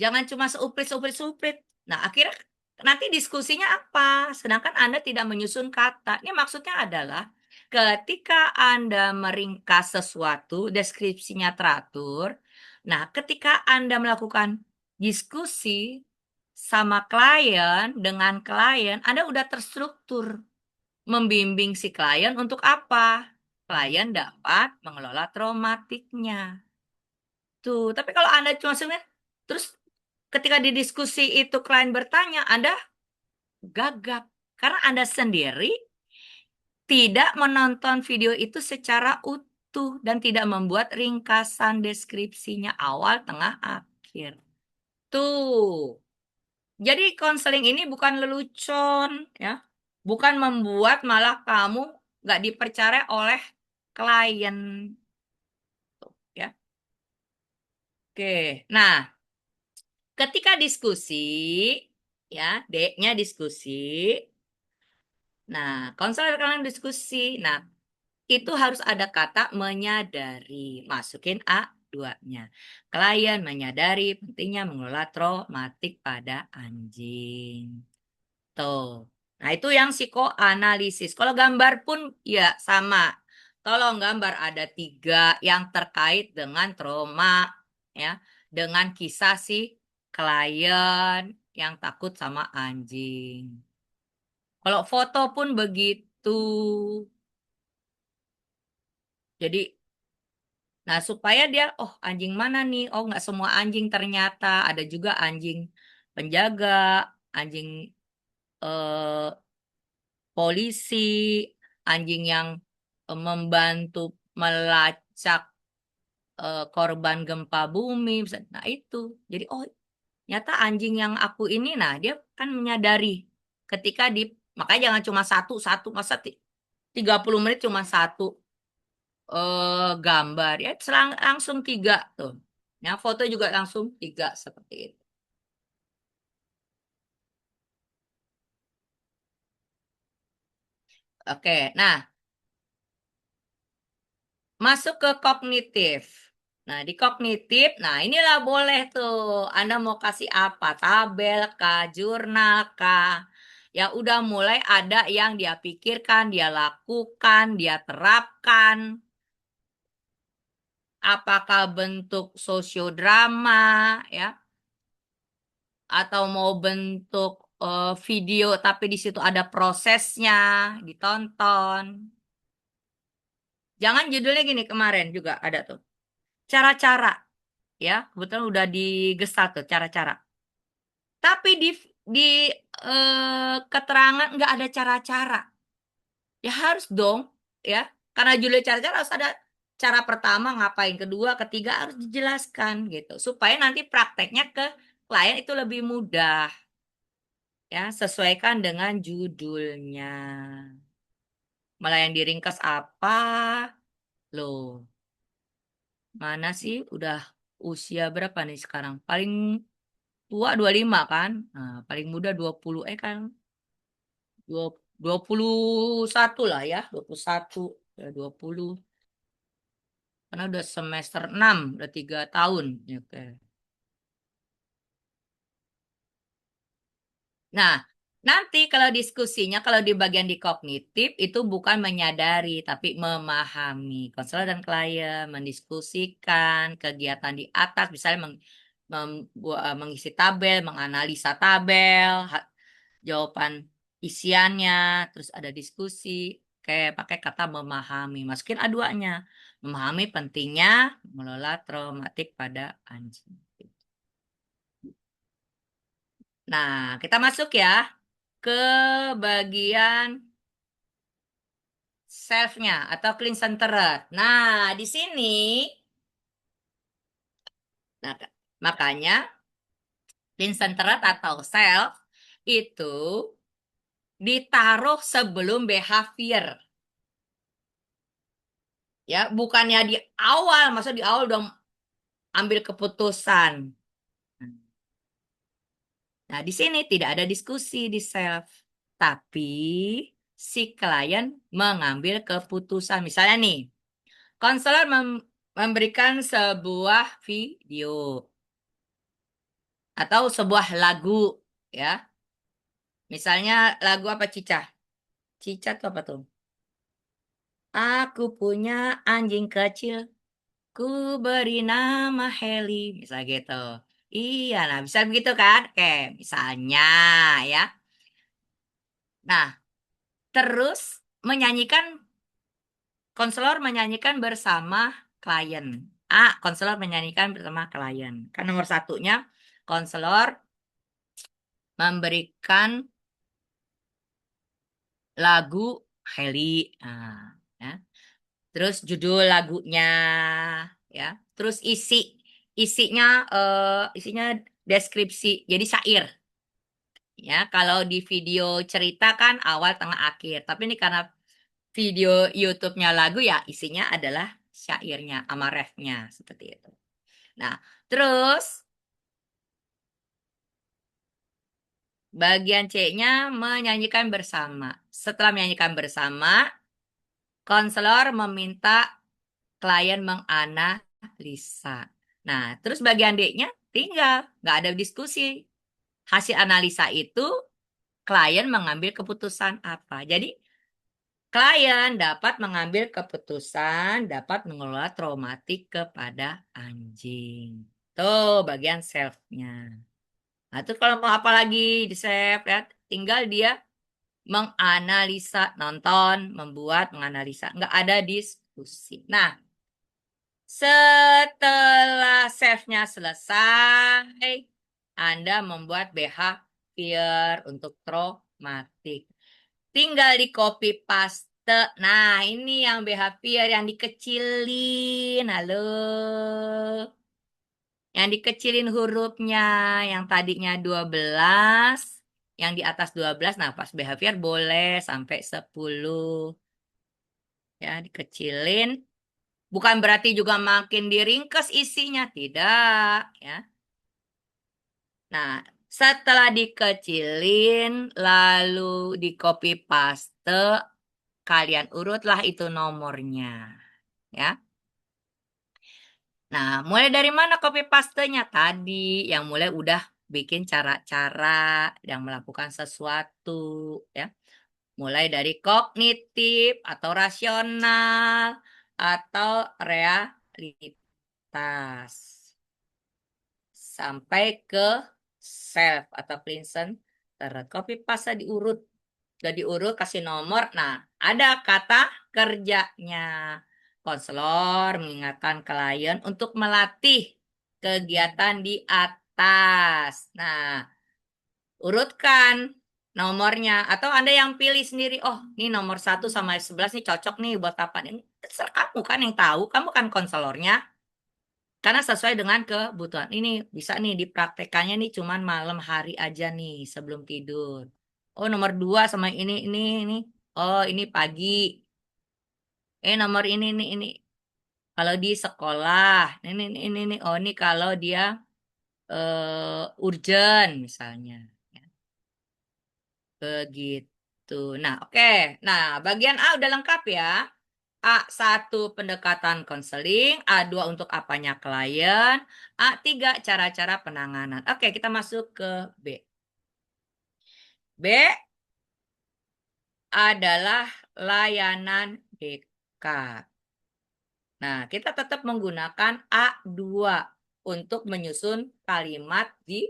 Jangan cuma seuprit-uprit-suprit. Nah, akhirnya nanti diskusinya apa? Sedangkan Anda tidak menyusun kata. Ini maksudnya adalah ketika Anda meringkas sesuatu, deskripsinya teratur. Nah, ketika Anda melakukan diskusi sama klien, dengan klien, Anda udah terstruktur. Membimbing si klien untuk apa? Klien dapat mengelola traumatiknya. Tuh, tapi kalau Anda cuma sebenarnya, terus ketika di diskusi itu klien bertanya, Anda gagap. Karena Anda sendiri tidak menonton video itu secara utuh dan tidak membuat ringkasan deskripsinya awal, tengah, akhir. Tuh. Jadi konseling ini bukan lelucon, ya. Bukan membuat malah kamu nggak dipercaya oleh klien, ya. Oke, nah ketika diskusi, ya, D-nya diskusi. Nah, konselor kalian diskusi. Nah, itu harus ada kata menyadari. Masukin A2-nya. Klien menyadari pentingnya mengelola traumatik pada anjing. Tuh. Nah, itu yang psikoanalisis. Kalau gambar pun ya sama. Tolong gambar ada 3 yang terkait dengan trauma, ya, dengan kisah si klien yang takut sama anjing. Kalau foto pun begitu. Jadi, nah supaya dia, oh anjing mana nih? Oh nggak semua anjing ternyata. Ada juga anjing penjaga, anjing eh, polisi, anjing yang membantu melacak korban gempa bumi. Nah itu. Jadi, oh nyata anjing yang aku ini, nah dia kan menyadari ketika makanya jangan cuma satu-satu, masa 30 menit cuma satu gambar ya langsung 3 tuh. Yang foto juga langsung 3 seperti itu. Oke, nah masuk ke kognitif. Nah, di kognitif, nah inilah boleh tuh. Anda mau kasih apa? Tabel kah, jurnal kah? Ya udah mulai ada yang dia pikirkan, dia lakukan, dia terapkan. Apakah bentuk sosiodrama, ya, atau mau bentuk video tapi di situ ada prosesnya, ditonton. Jangan judulnya gini, kemarin juga ada tuh. Cara-cara, ya, kebetulan udah di Gestalt tuh cara-cara. Tapi di keterangan nggak ada cara-cara. Ya harus dong, ya. Karena judulnya cara-cara harus ada cara pertama ngapain, kedua, ketiga harus dijelaskan gitu. Supaya nanti prakteknya ke klien itu lebih mudah. Ya, sesuaikan dengan judulnya. Malah yang diringkas apa? Loh, mana sih udah usia berapa nih sekarang? Paling tua 25 kan? Nah, paling muda 20 kan? 21 lah ya, 21 ya 20. Karena udah semester 6 udah 3 tahun. Ya, oke. Nah, nanti kalau diskusinya, kalau di bagian di kognitif, itu bukan menyadari, tapi memahami. Konselor dan klien mendiskusikan kegiatan di atas, misalnya mengisi tabel, menganalisa tabel, jawaban isiannya, terus ada diskusi, kayak pakai kata memahami. Masukin A2-nya. Memahami pentingnya mengelola traumatik pada anjing. Nah, kita masuk ya ke bagian self-nya atau clean centered. Nah, di sini, nah, makanya clean centered atau self itu ditaruh sebelum behavior. Ya, bukannya di awal, maksud di awal udah ambil keputusan. Nah, di sini tidak ada diskusi di self, tapi si klien mengambil keputusan. Misalnya nih, konselor memberikan sebuah video atau sebuah lagu, ya. Misalnya lagu apa, Cica? Cica tuh apa tuh? Aku punya anjing kecil, ku beri nama Heli, misalnya gitu. Iya, nah bisa begitu kan? Oke, misalnya ya. Nah, terus menyanyikan, konselor menyanyikan bersama klien. Konselor menyanyikan bersama klien. Kan nomor satunya, konselor memberikan lagu Heli. Nah, ya. Terus judul lagunya, ya. Terus isinya deskripsi, jadi syair. Ya, kalau di video cerita kan awal, tengah, akhir. Tapi ini karena video YouTube-nya lagu ya isinya adalah syairnya sama refnya seperti itu. Nah, terus bagian C-nya menyanyikan bersama. Setelah menyanyikan bersama, konselor meminta klien menganalisa. Nah, terus bagian D-nya tinggal, nggak ada diskusi. Hasil analisa itu klien mengambil keputusan apa. Jadi, klien dapat mengambil keputusan, dapat mengelola traumatik kepada anjing. Tuh bagian self-nya. Nah, itu kalau mau apa lagi di self, ya, tinggal dia menganalisa, nonton, membuat, menganalisa. Nggak ada diskusi. Nah, setelah save-nya selesai, Anda membuat behavior untuk traumatik. Tinggal di copy paste. Nah, ini yang behavior yang dikecilin. Halo. Yang dikecilin hurufnya. Yang tadinya 12. Yang di atas 12. Nah, pas behavior boleh sampai 10. Ya, dikecilin. Bukan berarti juga makin diringkes isinya. Tidak. Ya. Nah, setelah dikecilin, lalu di copy paste, kalian urutlah itu nomornya. Ya. Nah, mulai dari mana copy paste-nya? Tadi yang mulai udah bikin cara-cara yang melakukan sesuatu, ya. Mulai dari kognitif atau rasional atau realitas sampai ke self atau Clinton. Copy paste diurut. Udah diurut, kasih nomor. Nah, ada kata kerjanya. Konselor mengingatkan klien untuk melatih kegiatan di atas. Nah, urutkan nomornya. Atau Anda yang pilih sendiri. Oh, ini nomor 1 sama 11 nih cocok nih buat apa? Ini terserah kamu kan yang tahu. Kamu kan konselornya. Karena sesuai dengan kebutuhan. Ini bisa nih dipraktekannya nih cuman malam hari aja nih sebelum tidur. Oh, nomor 2 sama ini. Oh, ini pagi. Nomor ini. Kalau di sekolah, ini. Oh, ini kalau dia urgent misalnya. Ya, begitu. Nah, oke. Nah, bagian A udah lengkap ya. A1 pendekatan konseling, A2 untuk apanya klien, A3 cara-cara penanganan. Oke, kita masuk ke B. B adalah layanan BK. Nah, kita tetap menggunakan A2 untuk menyusun kalimat di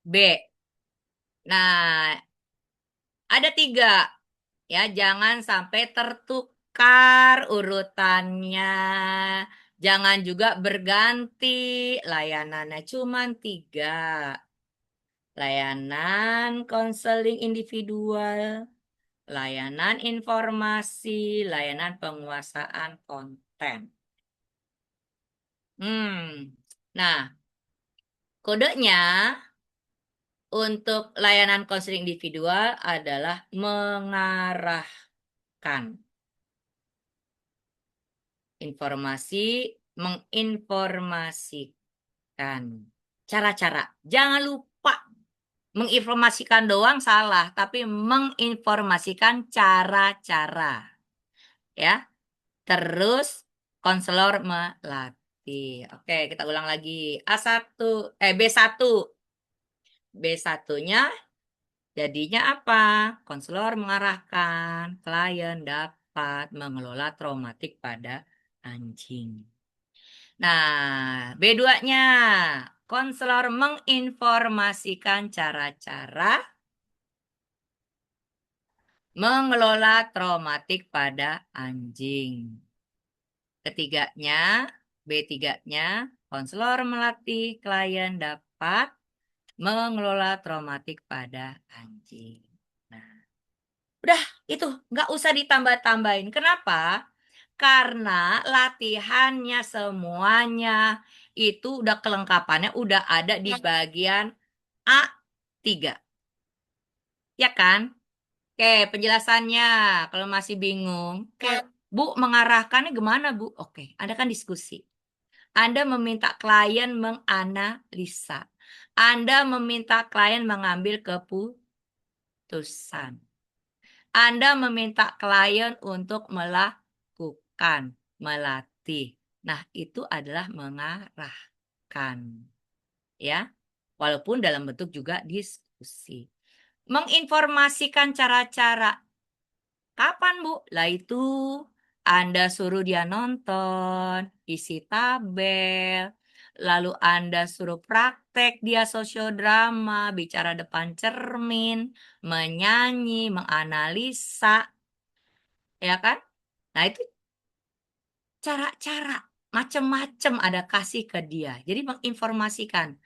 B. Nah, ada 3. Ya, jangan sampai tertukar urutannya. Jangan juga berganti. Layanannya cuma 3. Layanan konseling individual, layanan informasi, layanan penguasaan konten. Nah, kodenya untuk layanan konseling individual adalah mengarahkan informasi, menginformasikan cara-cara. Jangan lupa menginformasikan doang salah, tapi menginformasikan cara-cara. Ya. Terus konselor melatih. Oke, kita ulang lagi. A1, B1. B1-nya jadinya apa? Konselor mengarahkan klien dapat mengelola traumatik pada anjing. Nah, B2-nya konselor menginformasikan cara-cara mengelola traumatik pada anjing. Ketiganya, B3-nya, konselor melatih klien dapat mengelola traumatik pada anjing. Nah, udah itu nggak usah ditambah-tambahin. Kenapa? Karena latihannya semuanya itu udah kelengkapannya udah ada di bagian A. 3. Ya kan? Oke, penjelasannya. Kalau masih bingung, oke, Bu, mengarahkannya gimana, Bu? Oke, Anda kan diskusi. Anda meminta klien menganalisa. Anda meminta klien mengambil keputusan. Anda meminta klien untuk melakukan, melatih. Nah, itu adalah mengarahkan. Ya, walaupun dalam bentuk juga diskusi. Menginformasikan cara-cara. Kapan, Bu? Lah itu Anda suruh dia nonton, isi tabel, lalu Anda suruh praktek dia sosiodrama, bicara depan cermin, menyanyi, menganalisa, ya kan? Nah, itu cara-cara macam-macam ada kasih ke dia. Jadi menginformasikan.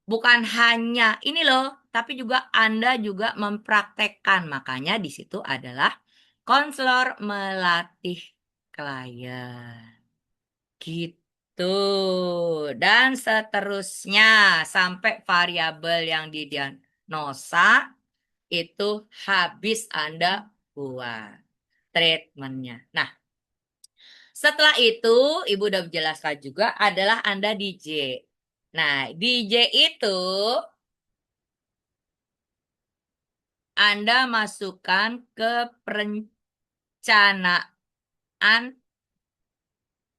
Bukan hanya ini loh, tapi juga Anda juga mempraktekkan. Makanya di situ adalah konselor melatih klien. Gitu. Dan seterusnya sampai variabel yang didiagnosa itu habis Anda buat treatmentnya. Nah, setelah itu Ibu udah menjelaskan juga adalah Anda DJ. Nah, DJ itu Anda masukkan ke perencanaan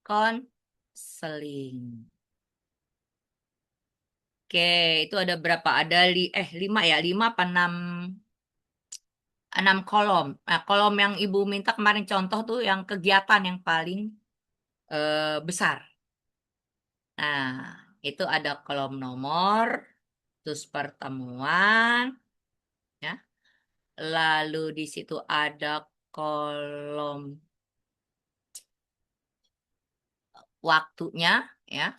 konseling. Oke, itu ada berapa? Ada 5 ya, 5 apa 6, 6 kolom. Nah, kolom yang Ibu minta kemarin contoh tuh yang kegiatan yang paling besar. Nah, itu ada kolom nomor, terus pertemuan, ya. Lalu di situ ada kolom waktunya, ya.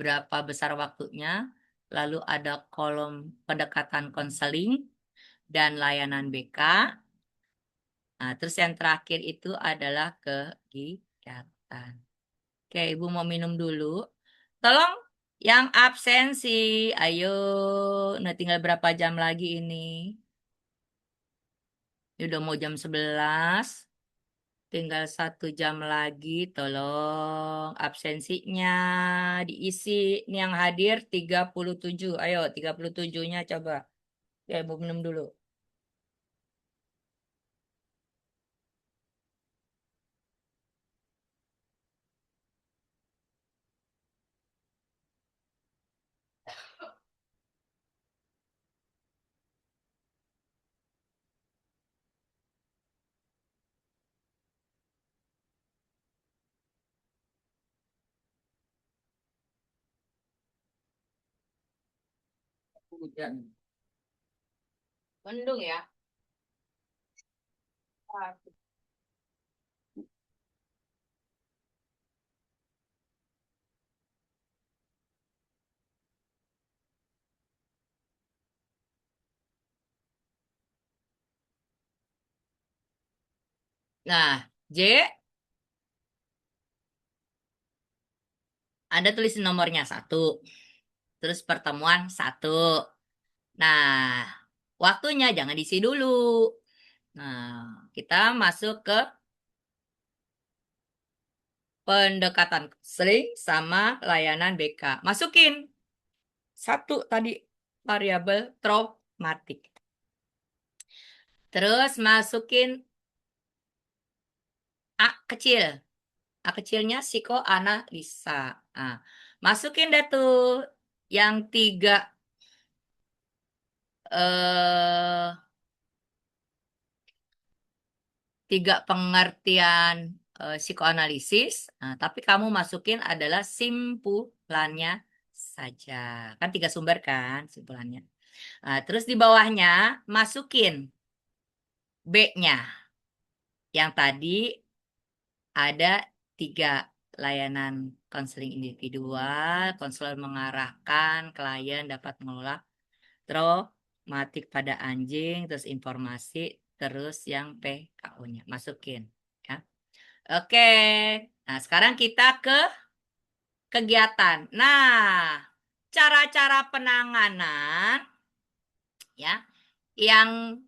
Berapa besar waktunya. Lalu ada kolom pendekatan konseling dan layanan BK. Nah, terus yang terakhir itu adalah kegiatan. Oke, Ibu mau minum dulu. Tolong yang absensi, ayo. Nah, tinggal berapa jam lagi ini? Ini udah mau jam 11. Tinggal 1 jam lagi, tolong absensinya diisi. Ini yang hadir 37. Ayo, 37-nya coba. Ya, Ibu minum dulu. Hujan. Mendung ya. Nah, J, Anda tulis nomornya 1. Terus pertemuan 1. Nah, waktunya jangan diisi dulu. Nah, kita masuk ke pendekatan sering sama layanan BK. Masukin 1 tadi variabel traumatik. Terus masukin A kecil. A kecilnya psikoanalisa. Nah, masukin deh tuh yang 3 eh 3 pengertian psikoanalisis. Nah, tapi kamu masukin adalah simpulannya saja. Kan 3 sumber kan simpulannya. Nah, terus di bawahnya masukin B-nya. Yang tadi ada 3 layanan konseling individual, konselor mengarahkan, klien dapat mengelola traumatik pada anjing, terus informasi, terus yang PKU-nya. Masukin. Ya. Oke, nah sekarang kita ke kegiatan. Nah, cara-cara penanganan ya. Yang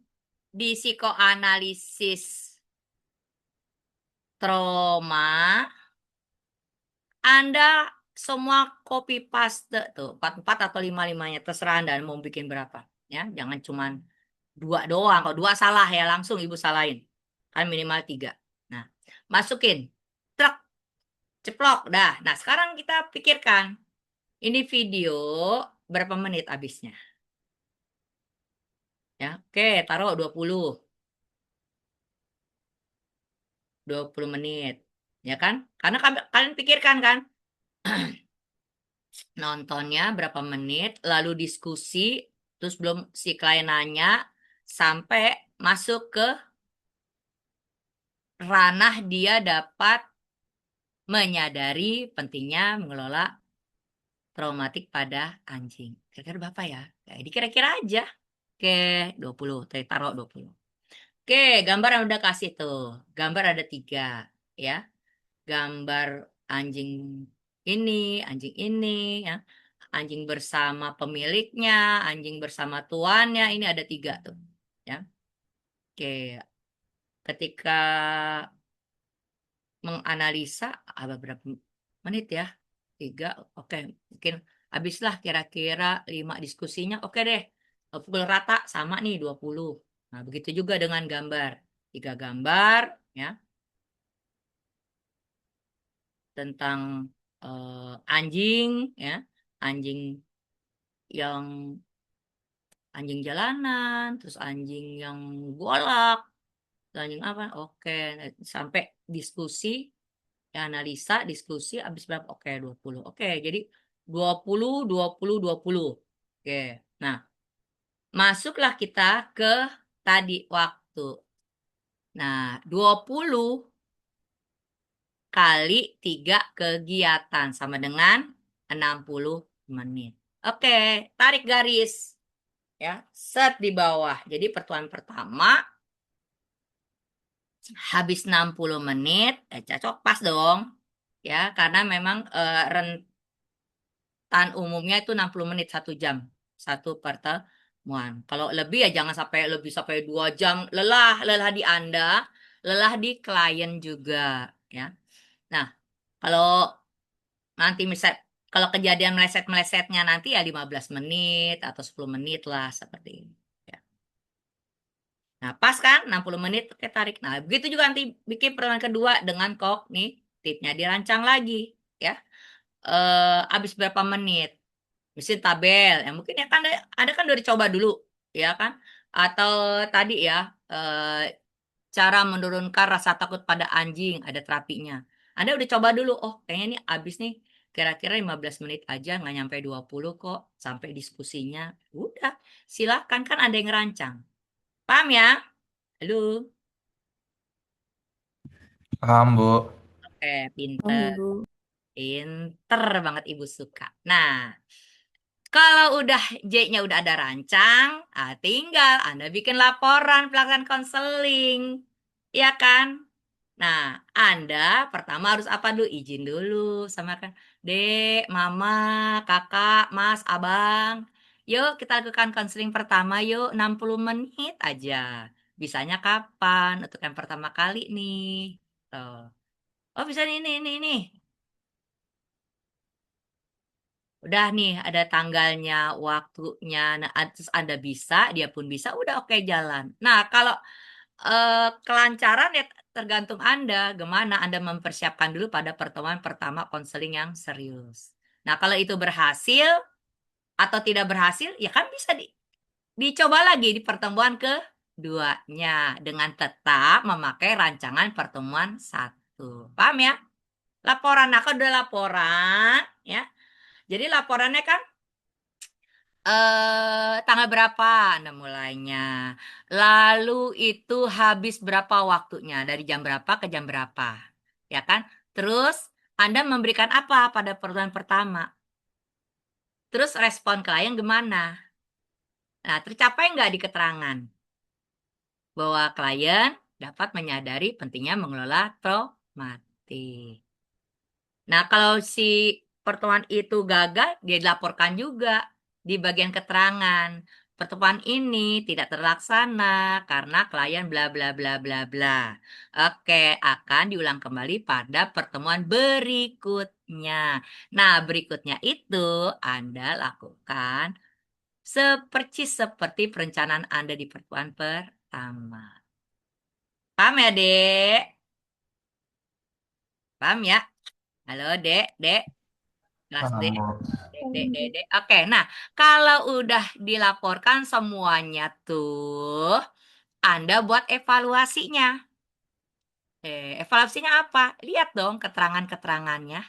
di psikoanalisis trauma, Anda semua copy paste tuh, 4 atau 5-5-nya, terserah Anda mau bikin berapa. Ya, jangan cuman 2 doang. Kalau 2 salah ya langsung Ibu salahin. Kan minimal 3. Nah, masukin. Truk, ceplok. Dah. Nah, sekarang kita pikirkan. Ini video berapa menit habisnya? Ya, oke, taruh 20 menit. Ya kan? Karena kalian pikirkan kan, nontonnya berapa menit, lalu diskusi, terus belum si klien nanya, sampai masuk ke ranah dia dapat menyadari pentingnya mengelola traumatik pada anjing. Kira-kira berapa ya? Jadi kira-kira aja. Oke, 20. Taruh 20. Oke, gambar yang udah kasih tuh. Gambar ada 3. Ya. Gambar anjing ini, anjing ini, ya. Anjing bersama pemiliknya, anjing bersama tuannya, ini ada 3 tuh. Ya. Oke, ketika menganalisa ada berapa menit ya? 3, oke. Mungkin habislah kira-kira 5 diskusinya. Oke deh, pukul rata sama nih 20. Nah, begitu juga dengan gambar. 3 gambar, ya, tentang anjing, ya. Anjing yang anjing jalanan, terus anjing yang golak, anjing apa? Oke, sampai diskusi, ya, analisa, diskusi, habis berapa? Oke, 20. Oke, jadi 20, 20, 20. Oke, nah, masuklah kita ke tadi waktu. Nah, 20 kali 3 kegiatan sama dengan 60 menit. Oke, tarik garis. Ya, set di bawah. Jadi pertemuan pertama habis 60 menit, cocok pas dong. Ya, karena memang rentan umumnya itu 60 menit 1 jam. Satu pertemuan. Kalau lebih ya jangan sampai lebih sampai 2 jam. Lelah di Anda, lelah di klien juga. Ya. Nah, kalau nanti misal kalau kejadian meleset-melesetnya nanti ya 15 menit atau 10 menit lah seperti ini. Ya. Nah, pas kan 60 menit oke tarik. Nah, begitu juga nanti bikin pertemuan kedua dengan kognitifnya dirancang lagi ya. Habis berapa menit? Mesin tabel. Ya mungkin ya kan ada kan udah dicoba dulu ya kan? Atau tadi ya cara menurunkan rasa takut pada anjing, ada terapinya. Anda udah coba dulu, oh kayaknya ini habis nih, kira-kira 15 menit aja, nggak nyampe 20 kok, sampai diskusinya. Udah, silakan kan ada yang ngerancang. Paham ya? Halo? Paham, Bu. Oke, Paham, pinter. Bu. Pinter banget Ibu suka. Nah, kalau udah J-nya udah ada rancang, tinggal Anda bikin laporan pelaksanaan konseling. Ya kan? Nah, Anda pertama harus apa dulu? Izin dulu sama kan. Dek, Mama, Kakak, Mas, Abang. Yuk kita lakukan konseling pertama yuk 60 menit aja. Bisanya kapan? Untuk yang pertama kali nih. Tuh. Oh bisa nih, ini. Udah nih ada tanggalnya, waktunya. Nah, terus Anda bisa, dia pun bisa. Udah oke jalan. Nah, kalau kelancaran ya tergantung Anda. Gimana Anda mempersiapkan dulu pada pertemuan pertama konseling yang serius. Nah, kalau itu berhasil atau tidak berhasil, ya kan bisa dicoba lagi di pertemuan keduanya dengan tetap memakai rancangan pertemuan 1. Paham ya? Laporan, aku udah laporan, ya. Jadi laporannya kan tanggal berapa Anda mulainya? Lalu itu habis berapa waktunya? Dari jam berapa ke jam berapa? Ya kan? Terus Anda memberikan apa pada pertemuan pertama? Terus respon klien gimana? Nah, tercapai nggak di keterangan bahwa klien dapat menyadari pentingnya mengelola traumatik. Nah, kalau si pertemuan itu gagal, dia dilaporkan juga di bagian keterangan. pertemuan ini tidak terlaksana karena klien bla bla bla bla bla. Oke, akan diulang kembali pada pertemuan berikutnya. Nah, berikutnya itu Anda lakukan seperti perencanaan Anda di pertemuan pertama. Paham ya, Dek? Paham ya? Halo, Dek, Dek. Kelas D. Paham, Bu. Dek, Dek, Dek, Dek. Oke, nah, kalau udah dilaporkan semuanya tuh, Anda buat evaluasinya. Evaluasinya apa? Lihat dong keterangan-keterangannya,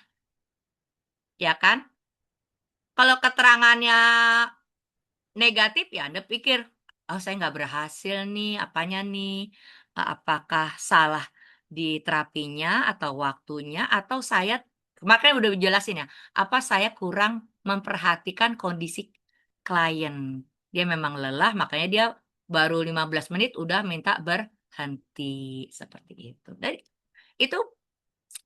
ya kan? Kalau keterangannya negatif ya Anda pikir, oh saya nggak berhasil nih, apanya nih? Apakah salah di terapinya atau waktunya atau saya makanya udah dijelasin ya, apa saya kurang memperhatikan kondisi klien. Dia memang lelah, makanya dia baru 15 menit udah minta berhenti seperti itu. Dan itu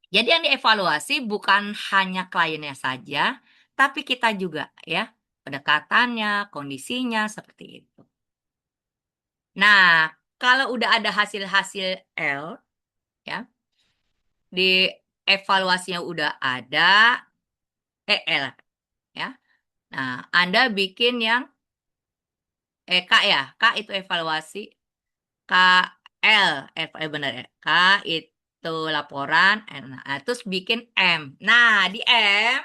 jadi yang dievaluasi bukan hanya kliennya saja, tapi kita juga ya, pendekatannya, kondisinya seperti itu. Nah, kalau udah ada hasil-hasil L ya, di evaluasinya udah ada L ya. Nah, Anda bikin yang K ya, K itu evaluasi, K L, benar ya, K itu laporan, nah, terus bikin M. Nah, di M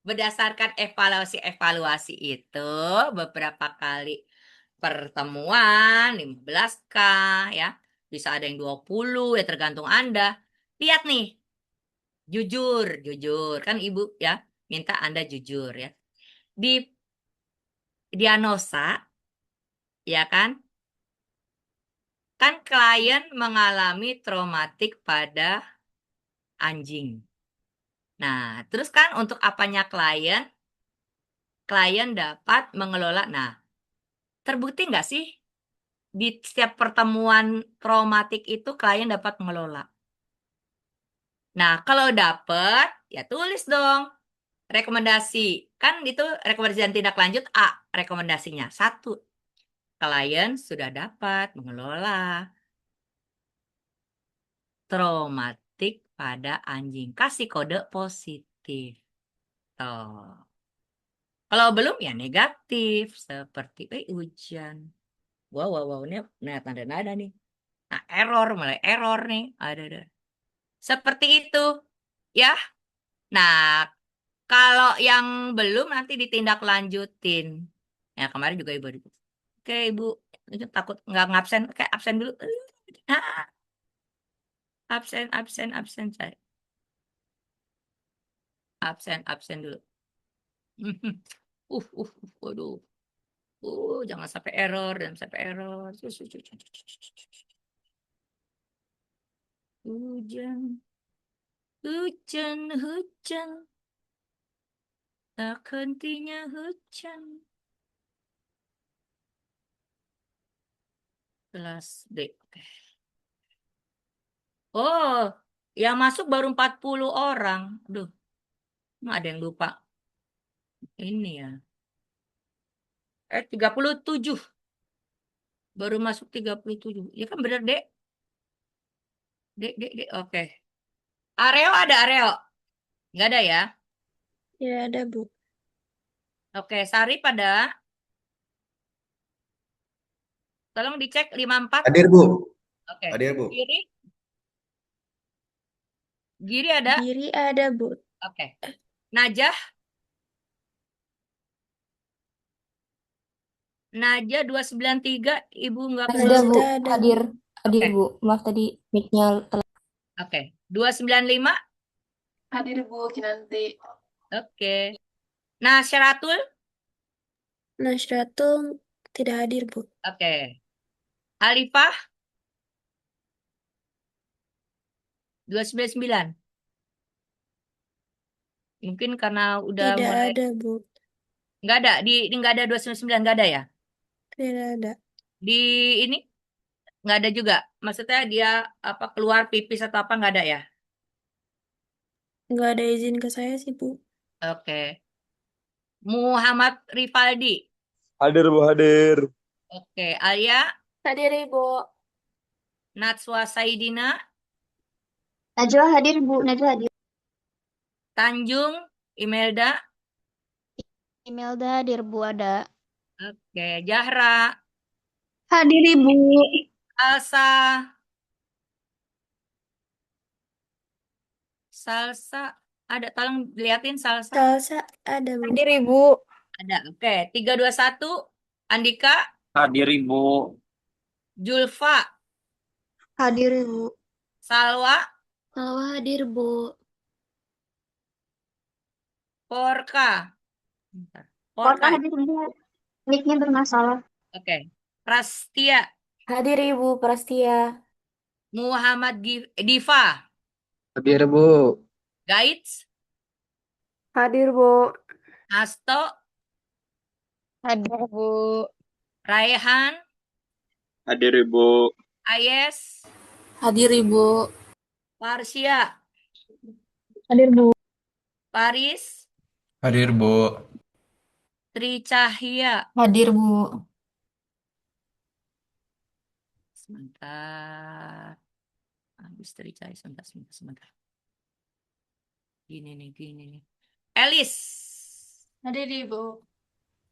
berdasarkan evaluasi-evaluasi itu beberapa kali pertemuan 15K ya. Bisa ada yang 20 ya tergantung Anda. Lihat nih, jujur, jujur. Kan Ibu ya minta Anda jujur ya. Di diagnosa ya kan? Kan klien mengalami traumatik pada anjing. Nah, terus kan untuk apanya klien? Klien dapat mengelola. Nah, terbukti nggak sih di setiap pertemuan traumatik itu klien dapat mengelola? Nah, kalau dapat, ya tulis dong rekomendasi. Kan itu rekomendasi dan tindak lanjut A, rekomendasinya. Satu, klien sudah dapat mengelola traumatik pada anjing. Kasih kode positif. Tuh. Kalau belum ya negatif. Seperti hujan. Wow, wow, wow. Ini nada-nada nih. Nah, error, mulai error nih. Ada. Seperti itu. Ya. Nah, kalau yang belum nanti ditindaklanjutin. Ya, kemarin juga Ibu. Oke, Ibu. Itu takut nggak ngabsen. Oke, absen dulu. Ah, absen, absen, absen. Saya. Absen, absen dulu. Waduh. Jangan sampai error, jangan sampai error. Hujan, hujan, hujan. Tak hentinya hujan. Kelas D. Oke. Oh, yang masuk baru 40 orang. Aduh, ada yang lupa. Ini ya. 37. Baru masuk 37. Ya kan bener, Dek? Dek, Dek, Dek. Oke. Areo ada Areo? Nggak ada ya? Ya ada, Bu. Oke, Sari pada. Tolong dicek 54. Hadir, Bu. Oke. Hadir, Bu. Giri? Giri ada? Giri ada, Bu. Oke. Najah? Najah 293. Ibu nggak Ada, keluar. Bu. Ada, Hadir. Hadir, Oke. Bu. Maaf tadi mic-nya telat. Oke. 295. Hadir Bu Kinanti. Oke. Nah, Syaratul? Nasratul tidak hadir, Bu. Oke. Alifah? 299. Mungkin karena udah Tidak mulai. ada, Bu. Nggak ada. Nggak ada 299. Nggak ada ya? Tidak ada. Di ini? Nggak ada juga. Maksudnya dia apa keluar pipis atau apa nggak ada ya? Nggak ada izin ke saya sih, Bu. Oke. Muhammad Rifaldi. Hadir Bu, hadir. Oke, Alia, Hadir Ibu. Natswa Saidina, Najwa hadir, Bu. Najwa hadir. Tanjung, Imelda, Imelda hadir, Bu. Ada. oke, Jahra, Hadir, Ibu. Salsa, Salsa, ada, tolong liatin Salsa. Salsa ada Bu. Hadir Ibu. Ada, oke. 321, Andika, Hadir Ibu. Julfa, Hadir, Ibu. Salwa, Salwa hadir Bu. Porka. Bentar. Kota Porka, hadir, Bu. Mic-nya bermasalah. oke. Prastia, Hadir Ibu Prastia. Muhammad Diva, Hadir Bu. Gaits, Hadir Bu. Asto, Hadir Bu. Raihan, Hadir Ibu. Ayes, Hadir Ibu. Parsia, Hadir, Bu. Paris, Hadir, Bu. Tri Cahya. Hadir Bu. Sebentar. Habis Tri Cahya, sebentar. Gini nih. Elis, Hadir Ibu.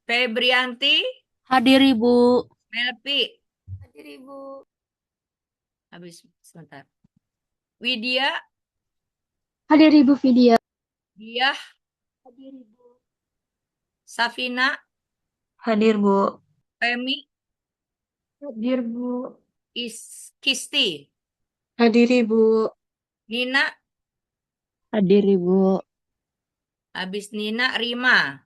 Febrianti, Hadir Ibu. Melpi. Hadir Ibu. Habis sebentar. Widya, Hadir, Ibu Vidya. Diah, Hadir, Ibu. Safina, Hadir Bu. Femi, Hadir, Bu. Kisti, Hadir Ibu. Nina, Hadir Ibu. habis Nina, Rima.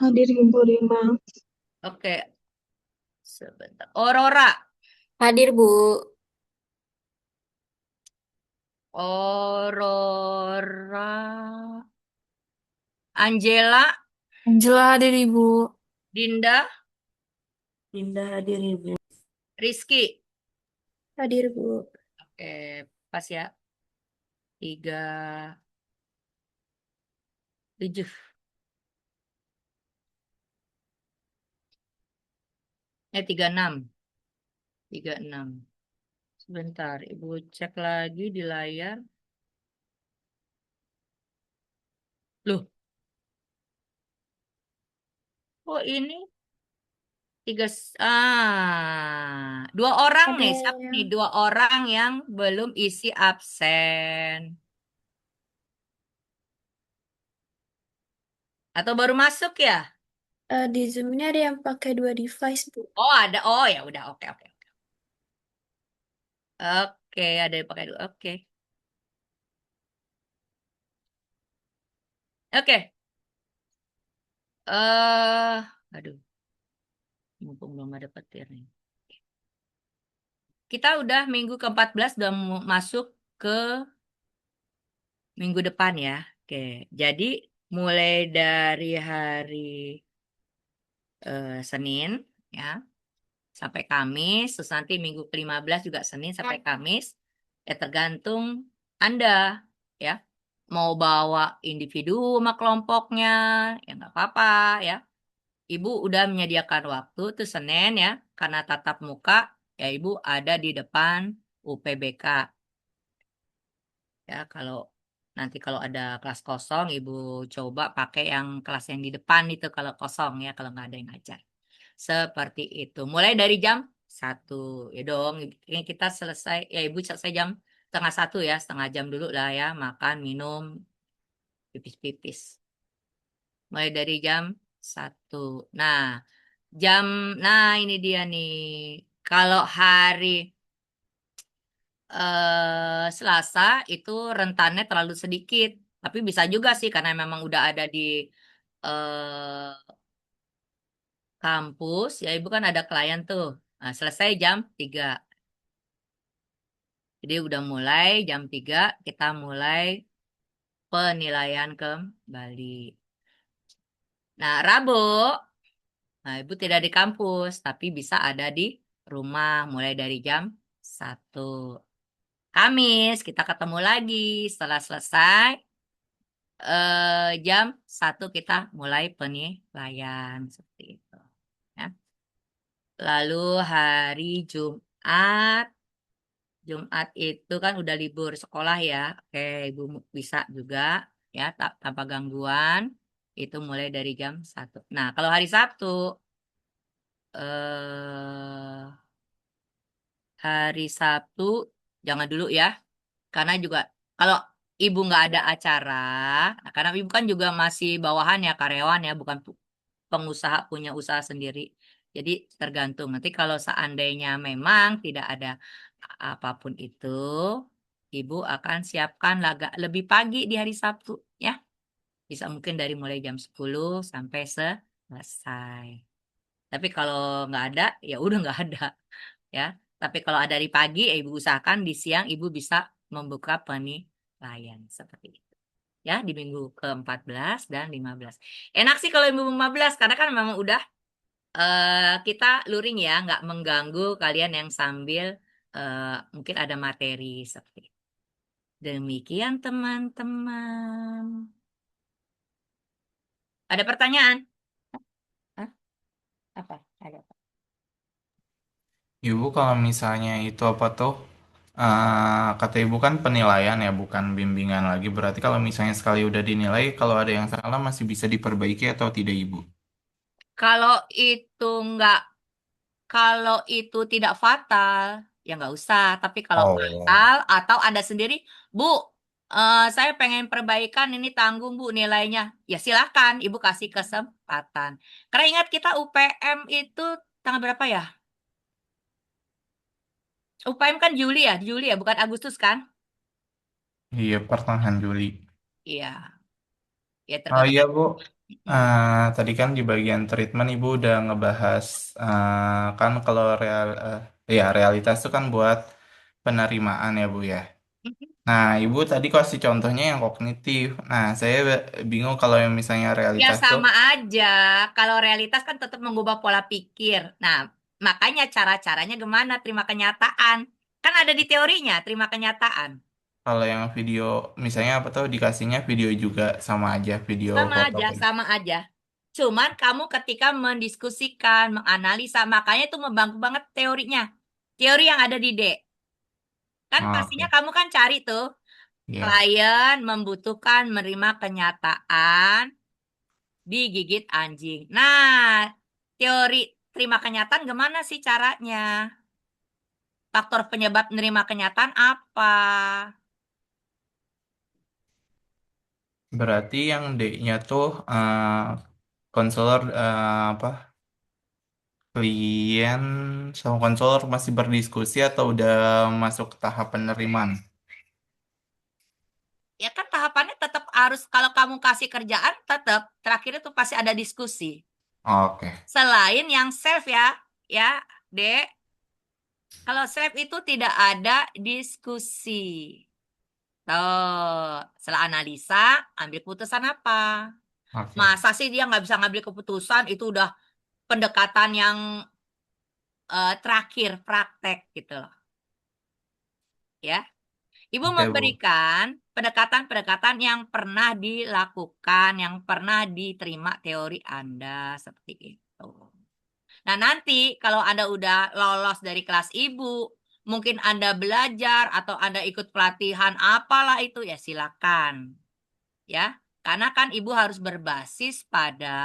Hadir, Ibu Rima. Oke, sebentar. Aurora, Hadir Bu. Aurora, Angela, Angela hadir Ibu. Dinda, Dinda hadir Ibu. Rizky. Hadir Bu. Oke, pas ya. 37. Eh, 36. 36. Sebentar, Ibu cek lagi di layar. Loh, kok ini 2 orang Ada nih. Siapa nih? 2 orang yang belum isi absen. Atau baru masuk ya? Di Zoom ini ada yang pakai 2 device Bu. Oh, ada. Oh, ya udah. Oke. Oke, ada yang pakai 2. Oke. Oke. Aduh. Mumpung belum ada petir nih. Kita udah minggu ke-14 udah masuk ke minggu depan ya. Oke. Jadi mulai dari hari Senin ya sampai Kamis, terus nanti minggu ke-15 juga Senin sampai Kamis. Ya tergantung Anda ya. Mau bawa individu sama kelompoknya, ya nggak apa-apa ya. Ibu udah menyediakan waktu tuh Senin ya, karena tatap muka, ya Ibu ada di depan UPBK. Ya, nanti kalau ada kelas kosong, Ibu coba pakai yang kelas yang di depan itu kalau kosong ya, kalau nggak ada yang ngajar. Seperti itu. Mulai dari jam 1. Ya dong, ini kita selesai, ya Ibu selesai jam setengah 1 ya, setengah jam dulu lah ya, makan, minum, pipis-pipis. Mulai dari jam 1. Nah ini dia nih. Kalau hari Selasa itu rentannya terlalu sedikit. Tapi bisa juga sih karena memang udah ada di eh, kampus. Ya Ibu kan ada klien tuh. Nah, selesai jam 3. Jadi udah mulai jam 3 kita mulai penilaian kembali. Nah, Rabu, nah, Ibu tidak di kampus, tapi bisa ada di rumah mulai dari jam 1. Kamis, kita ketemu lagi setelah selesai jam 1 kita mulai penilaian seperti itu. Ya. Lalu hari Jumat, Jumat itu kan udah libur sekolah ya. Oke, Ibu bisa juga ya tanpa gangguan. Itu mulai dari jam 1. Nah, kalau hari Sabtu, eh hari Sabtu jangan dulu ya. Karena juga kalau ibu nggak ada acara, nah, karena ibu kan juga masih bawahan ya karyawan ya, bukan pengusaha punya usaha sendiri. Jadi tergantung. Nanti kalau seandainya memang tidak ada apapun itu, ibu akan siapkan lebih pagi di hari Sabtu ya. Bisa mungkin dari mulai jam 10 sampai selesai. Tapi kalau nggak ada, ya udah nggak ada ya. Tapi kalau ada di pagi, ya ibu usahakan di siang ibu bisa membuka penilaian seperti itu. Ya, di minggu ke-14 dan 15. Enak sih kalau minggu 15 karena kan memang udah kita luring ya, nggak mengganggu kalian yang sambil mungkin ada materi seperti itu. Demikian teman-teman. Ada pertanyaan? Hah? Apa? Ada apa? Ibu kalau misalnya itu apa tuh? Kata ibu kan penilaian ya, bukan bimbingan lagi. Berarti kalau misalnya sekali udah dinilai, kalau ada yang salah masih bisa diperbaiki atau tidak, Ibu? Kalau itu nggak Kalau itu tidak fatal, ya nggak usah. Tapi kalau Oh, fatal atau Anda sendiri, Bu, saya pengen perbaikan ini tanggung Bu nilainya. Ya silahkan, Ibu kasih kesempatan. Karena ingat kita UPM itu tanggal berapa ya? UPM kan Juli ya, bukan Agustus kan? iya pertengahan Juli. Iya, ya Oh tergantung. iya, Bu. Mm. Tadi kan di bagian treatment Ibu udah ngebahas kan kalau ya realitas itu kan buat penerimaan ya, Bu ya. Nah, Ibu tadi kasih contohnya yang kognitif. Nah, saya bingung kalau yang misalnya Ya realitas tuh, sama aja. Kalau realitas kan tetap mengubah pola pikir. Nah, makanya cara-caranya gimana terima kenyataan. Kan ada di teorinya, terima kenyataan. kalau yang video, misalnya apa tuh dikasihnya video juga sama aja, video Sama foto. aja, sama aja. Cuman kamu ketika mendiskusikan, menganalisa, makanya itu membantu banget teorinya. Teori yang ada di D. Kan Oh, pastinya oke, kamu kan cari tuh, iya. klien membutuhkan menerima kenyataan digigit anjing. Nah, teori terima kenyataan gimana sih caranya? Faktor penyebab menerima kenyataan apa? Berarti yang D-nya tuh konselor apa klien sama konselor masih berdiskusi atau udah masuk ke tahap penerimaan? Ya kan tahapannya tetap harus kalau kamu kasih kerjaan tetap terakhir itu pasti ada diskusi. Oke, Selain yang self ya, Dek. Kalau self itu tidak ada diskusi. Tuh, setelah analisa, ambil keputusan apa? oke. Masa sih dia nggak bisa ngambil keputusan, itu udah pendekatan yang terakhir, praktek gitu loh. Ya, Ibu Oke, Bu. memberikan pendekatan-pendekatan yang pernah dilakukan, yang pernah diterima teori Anda seperti itu. Nah, nanti kalau Anda udah lolos dari kelas Ibu, mungkin Anda belajar atau Anda ikut pelatihan apalah itu ya silakan. Ya, karena kan Ibu harus berbasis pada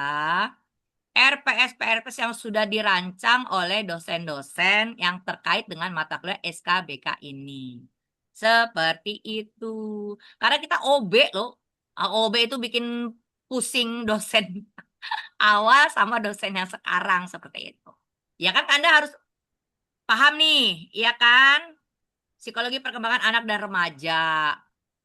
RPS-PRPS yang sudah dirancang oleh dosen-dosen yang terkait dengan mata kuliah SKBK ini. Seperti itu. Karena kita OB loh. OB itu bikin pusing dosen awal sama dosen yang sekarang seperti itu. Ya kan Anda harus paham nih, ya kan? Psikologi perkembangan anak dan remaja.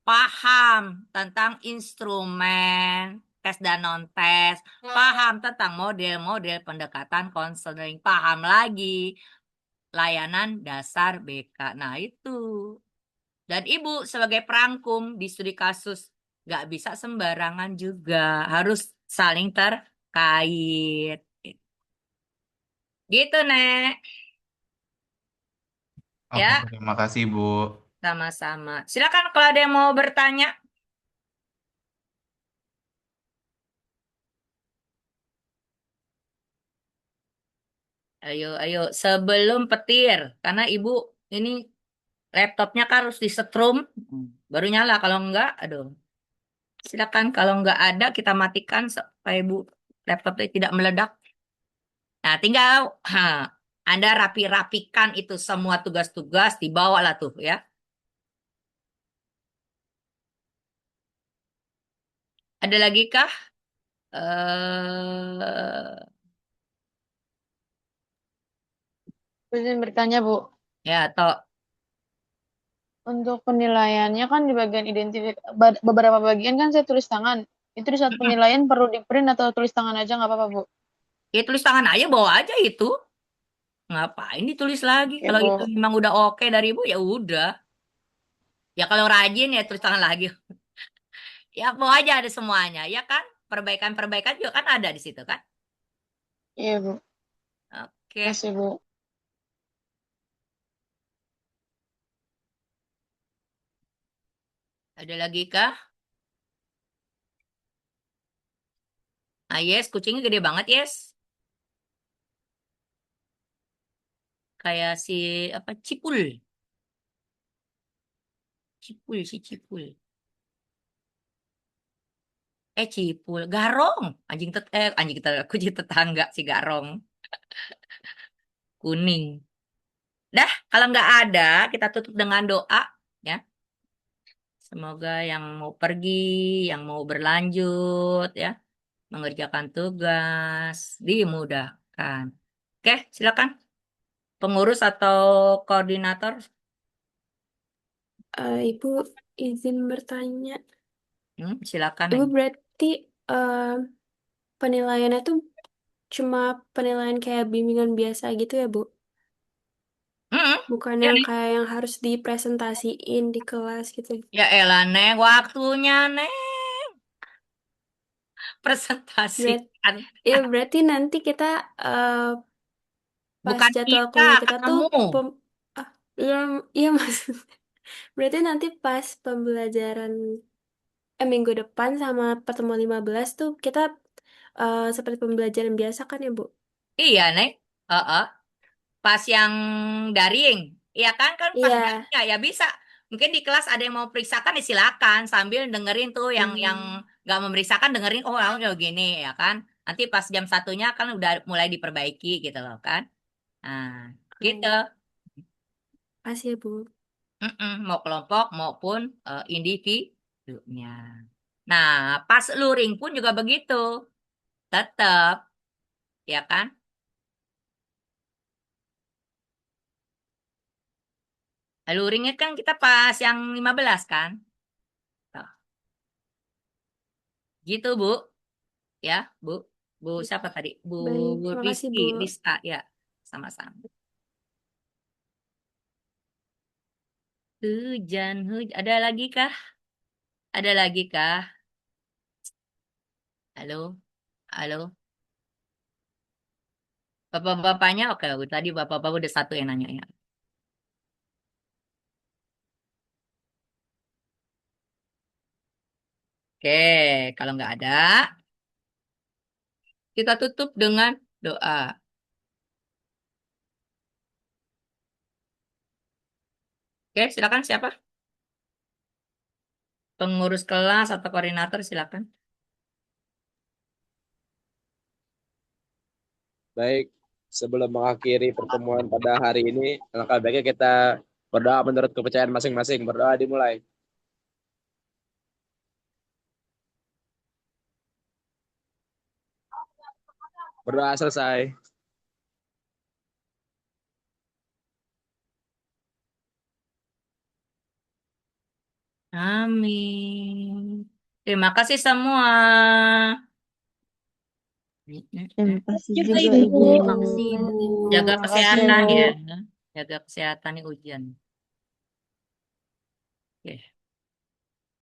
Paham tentang instrumen, tes dan non-tes. Paham tentang model-model pendekatan konseling. Paham lagi layanan dasar BK. Nah itu. Dan Ibu sebagai perangkum di studi kasus nggak bisa sembarangan juga. Harus saling terkait. Gitu, Nek. Oke, Ya, terima kasih, Bu. sama-sama. Silakan kalau ada yang mau bertanya. Ayo, ayo. Sebelum petir. Karena ibu ini laptopnya kan harus disetrum. Baru nyala. Kalau enggak, aduh. Silakan. Kalau enggak ada, kita matikan supaya ibu laptopnya tidak meledak. Nah, tinggal Anda rapi-rapikan itu semua tugas-tugas, dibawalah tuh ya. Ada lagi kah? Izin bertanya, Bu. Ya, atau Untuk penilaiannya kan di bagian beberapa bagian kan saya tulis tangan. Itu di saat penilaian perlu di print atau tulis tangan aja nggak apa-apa, Bu? ya tulis tangan aja, bawa aja itu. Ngapain ditulis lagi? Oke, Kalau Bu. itu memang udah oke dari ibu, ya udah. Ya kalau rajin ya tulis tangan lagi. Ya bawa aja ada semuanya, ya kan? Perbaikan-perbaikan juga kan ada di situ kan? Iya, Bu. Oke, Kasih, Bu. ada lagi kah? Ah, yes, kucingnya gede banget, yes. Kayak si apa Cipul. Cipul si Cipul. Cipul, Garong. Kucing tetangga si Garong. Kuning. Dah, kalau nggak ada, kita tutup dengan doa ya. Semoga yang mau pergi, yang mau berlanjut ya, mengerjakan tugas dimudahkan. Oke, silakan. Pengurus atau koordinator. Ibu izin bertanya. Silakan. Ibu berarti penilaiannya tuh cuma penilaian kayak bimbingan biasa gitu ya, Bu? Bukan Ya, yang Neng. kayak yang harus dipresentasiin di kelas gitu. Ya elah, Neng, waktunya, Neng. Presentasikan. Berarti nanti kita pas Bukan jadwal kita, kuliah kita tuh kamu. ah, iya, iya mas. Berarti nanti pas pembelajaran minggu depan sama pertemuan 15 tuh kita seperti pembelajaran biasa kan ya, Bu? Iya, Neng. Heeh. Pas yang daring. Iya kan, kan pas Iya. daring ya bisa. Mungkin di kelas ada yang mau periksakan, ya silakan sambil dengerin tuh yang nggak memeriksakan dengerin, oh ya gini ya kan. Nanti pas jam satunya kan udah mulai diperbaiki gitu loh kan. Nah, gitu. Kasih ya, Bu. Mau kelompok maupun individunya. Nah, pas luring pun juga begitu. Tetap, ya kan? Luringnya kan kita pas yang 15 kan? Tuh. Gitu, Bu. Ya, Bu. Bu siapa tadi? Bu Baik, makasih, Rizky, Bu. Rizka, ya. Sama-sama. Hujan, hujan. Ada lagi kah? Ada lagi kah? Halo? Halo? Bapak-bapaknya? Oke, tadi bapak-bapak udah satu yang nanya ya. Oke, kalau nggak ada, kita tutup dengan doa. Oke, silakan siapa? Pengurus kelas atau koordinator silakan. Baik, sebelum mengakhiri pertemuan pada hari ini, alangkah baiknya kita berdoa menurut kepercayaan masing-masing. Berdoa dimulai. Berdoa selesai. Amin. Terima kasih semua. Terima kasih Juga juga, Ibu. Ibu. Terima kasih, Ibu. Jaga Terima kasih, kesehatan Bu. ya. Jaga kesehatan nih ujian. Oke.